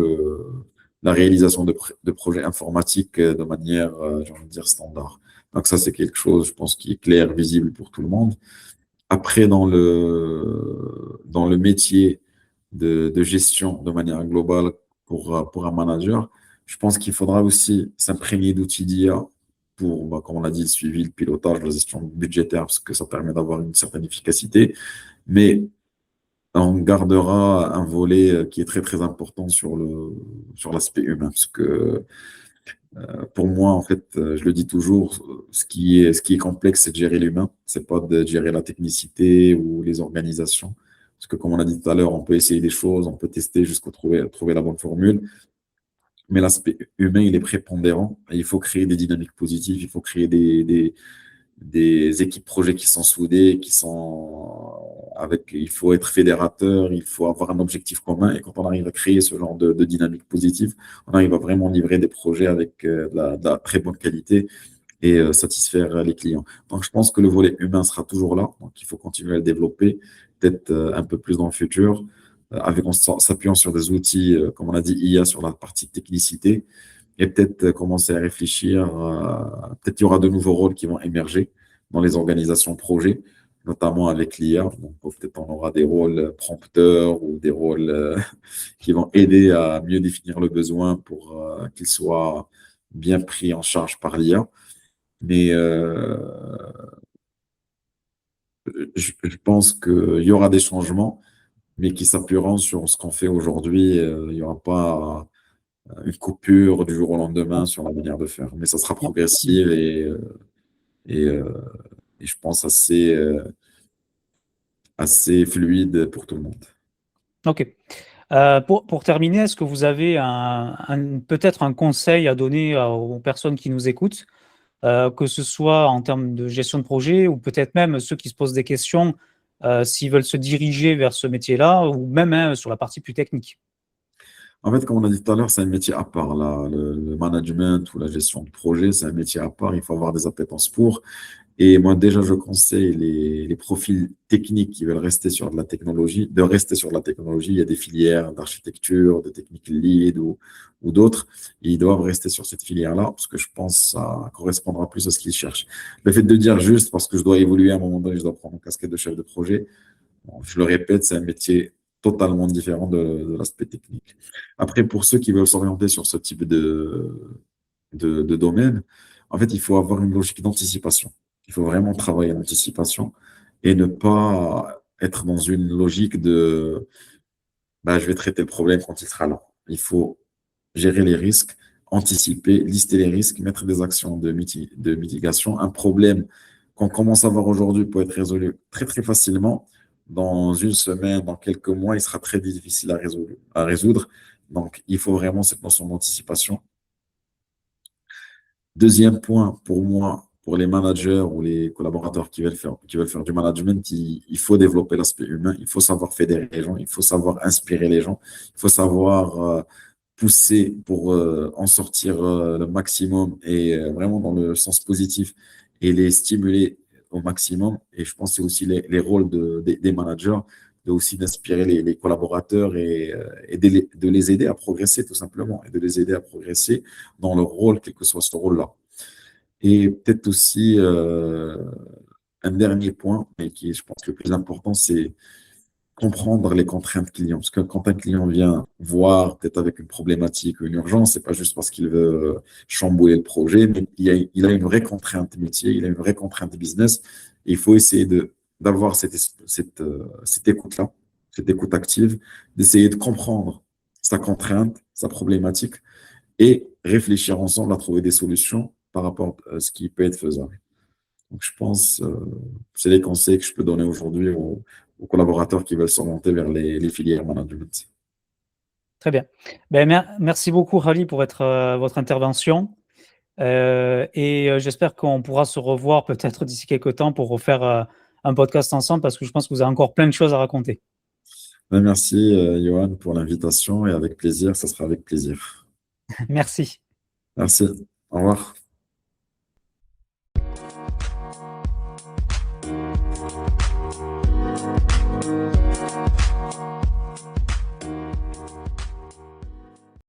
la réalisation de projets informatiques de manière, j'ai envie de dire, standard. Donc ça, c'est quelque chose, je pense, qui est clair, visible pour tout le monde. Après, dans le métier de gestion de manière globale pour un manager, je pense qu'il faudra aussi s'imprégner d'outils d'IA pour, bah, comme on l'a dit, le suivi, le pilotage, la gestion budgétaire, parce que ça permet d'avoir une certaine efficacité. Mais on gardera un volet qui est très, très important sur l'aspect humain, parce que pour moi, en fait, je le dis toujours, ce qui est complexe, c'est de gérer l'humain. C'est pas de gérer la technicité ou les organisations. Parce que, comme on a dit tout à l'heure, on peut essayer des choses, on peut tester jusqu'à trouver la bonne formule. Mais l'aspect humain, il est prépondérant. Et il faut créer des dynamiques positives. Il faut créer des équipes projets qui sont soudées, qui sont il faut être fédérateur, il faut avoir un objectif commun. Et quand on arrive à créer ce genre de dynamique positive, on arrive à vraiment livrer des projets avec de la très bonne qualité et satisfaire les clients. Donc, je pense que le volet humain sera toujours là. Donc, il faut continuer à le développer, peut-être un peu plus dans le futur, en s'appuyant sur des outils, comme on a dit, IA sur la partie technicité, et peut-être commencer à réfléchir. Peut-être qu'il y aura de nouveaux rôles qui vont émerger dans les organisations projets, notamment avec l'IA. Donc, peut-être on aura des rôles prompteurs ou des rôles qui vont aider à mieux définir le besoin pour qu'il soit bien pris en charge par l'IA. Mais je pense qu'il y aura des changements, mais qui s'appuieront sur ce qu'on fait aujourd'hui. Il n'y aura pas une coupure du jour au lendemain sur la manière de faire, mais ça sera progressif et, euh, et je pense assez fluide pour tout le monde. Ok. Pour terminer, est-ce que vous avez peut-être un conseil à donner aux personnes qui nous écoutent, que ce soit en termes de gestion de projet ou peut-être même ceux qui se posent des questions s'ils veulent se diriger vers ce métier-là ou même sur la partie plus technique? En fait, comme on a dit tout à l'heure, c'est un métier à part. Là. Le management ou la gestion de projet, c'est un métier à part. Il faut avoir des appétences pour. Et moi, déjà, je conseille les profils techniques qui veulent rester sur de la technologie, de rester sur de la technologie. Il y a des filières d'architecture, de technique lead ou d'autres. Ils doivent rester sur cette filière-là parce que je pense que ça correspondra plus à ce qu'ils cherchent. Le fait de dire juste parce que je dois évoluer à un moment donné, je dois prendre une casquette de chef de projet, bon, je le répète, c'est un métier totalement différent de l'aspect technique. Après, pour ceux qui veulent s'orienter sur ce type de domaine, en fait, il faut avoir une logique d'anticipation. Il faut vraiment travailler en anticipation et ne pas être dans une logique de bah, je vais traiter le problème quand il sera là. Il faut gérer les risques, anticiper, lister les risques, mettre des actions de mitigation. Un problème qu'on commence à voir aujourd'hui peut être résolu très, très facilement. Dans une semaine, dans quelques mois, il sera très difficile à résoudre. Donc, il faut vraiment cette notion d'anticipation. Deuxième point, pour moi, pour les managers ou les collaborateurs qui veulent faire du management, il faut développer l'aspect humain, il faut savoir fédérer les gens, il faut savoir inspirer les gens, il faut savoir pousser pour en sortir le maximum et vraiment dans le sens positif et les stimuler au maximum. Et je pense que c'est aussi les rôles des managers, de aussi d'inspirer les collaborateurs et de les aider à progresser tout simplement, et de les aider à progresser dans leur rôle, quel que soit ce rôle-là. Et peut-être aussi un dernier point, mais qui est, je pense, le plus important, c'est comprendre les contraintes clients. Parce que quand un client vient voir, peut-être avec une problématique ou une urgence, c'est pas juste parce qu'il veut chambouler le projet, mais il a une vraie contrainte métier, il a une vraie contrainte business. Et il faut essayer d'avoir cette écoute-là, cette écoute active, d'essayer de comprendre sa contrainte, sa problématique et réfléchir ensemble à trouver des solutions par rapport à ce qui peut être faisable. Donc, je pense c'est les conseils que je peux donner aujourd'hui aux collaborateurs qui veulent s'orienter vers les filières management. Très bien. Ben, merci beaucoup, Rally, pour votre intervention. J'espère qu'on pourra se revoir peut-être d'ici quelques temps pour refaire un podcast ensemble parce que je pense que vous avez encore plein de choses à raconter. Ben, merci, Johan, pour l'invitation et avec plaisir, ça sera avec plaisir. Merci. Merci. Au revoir.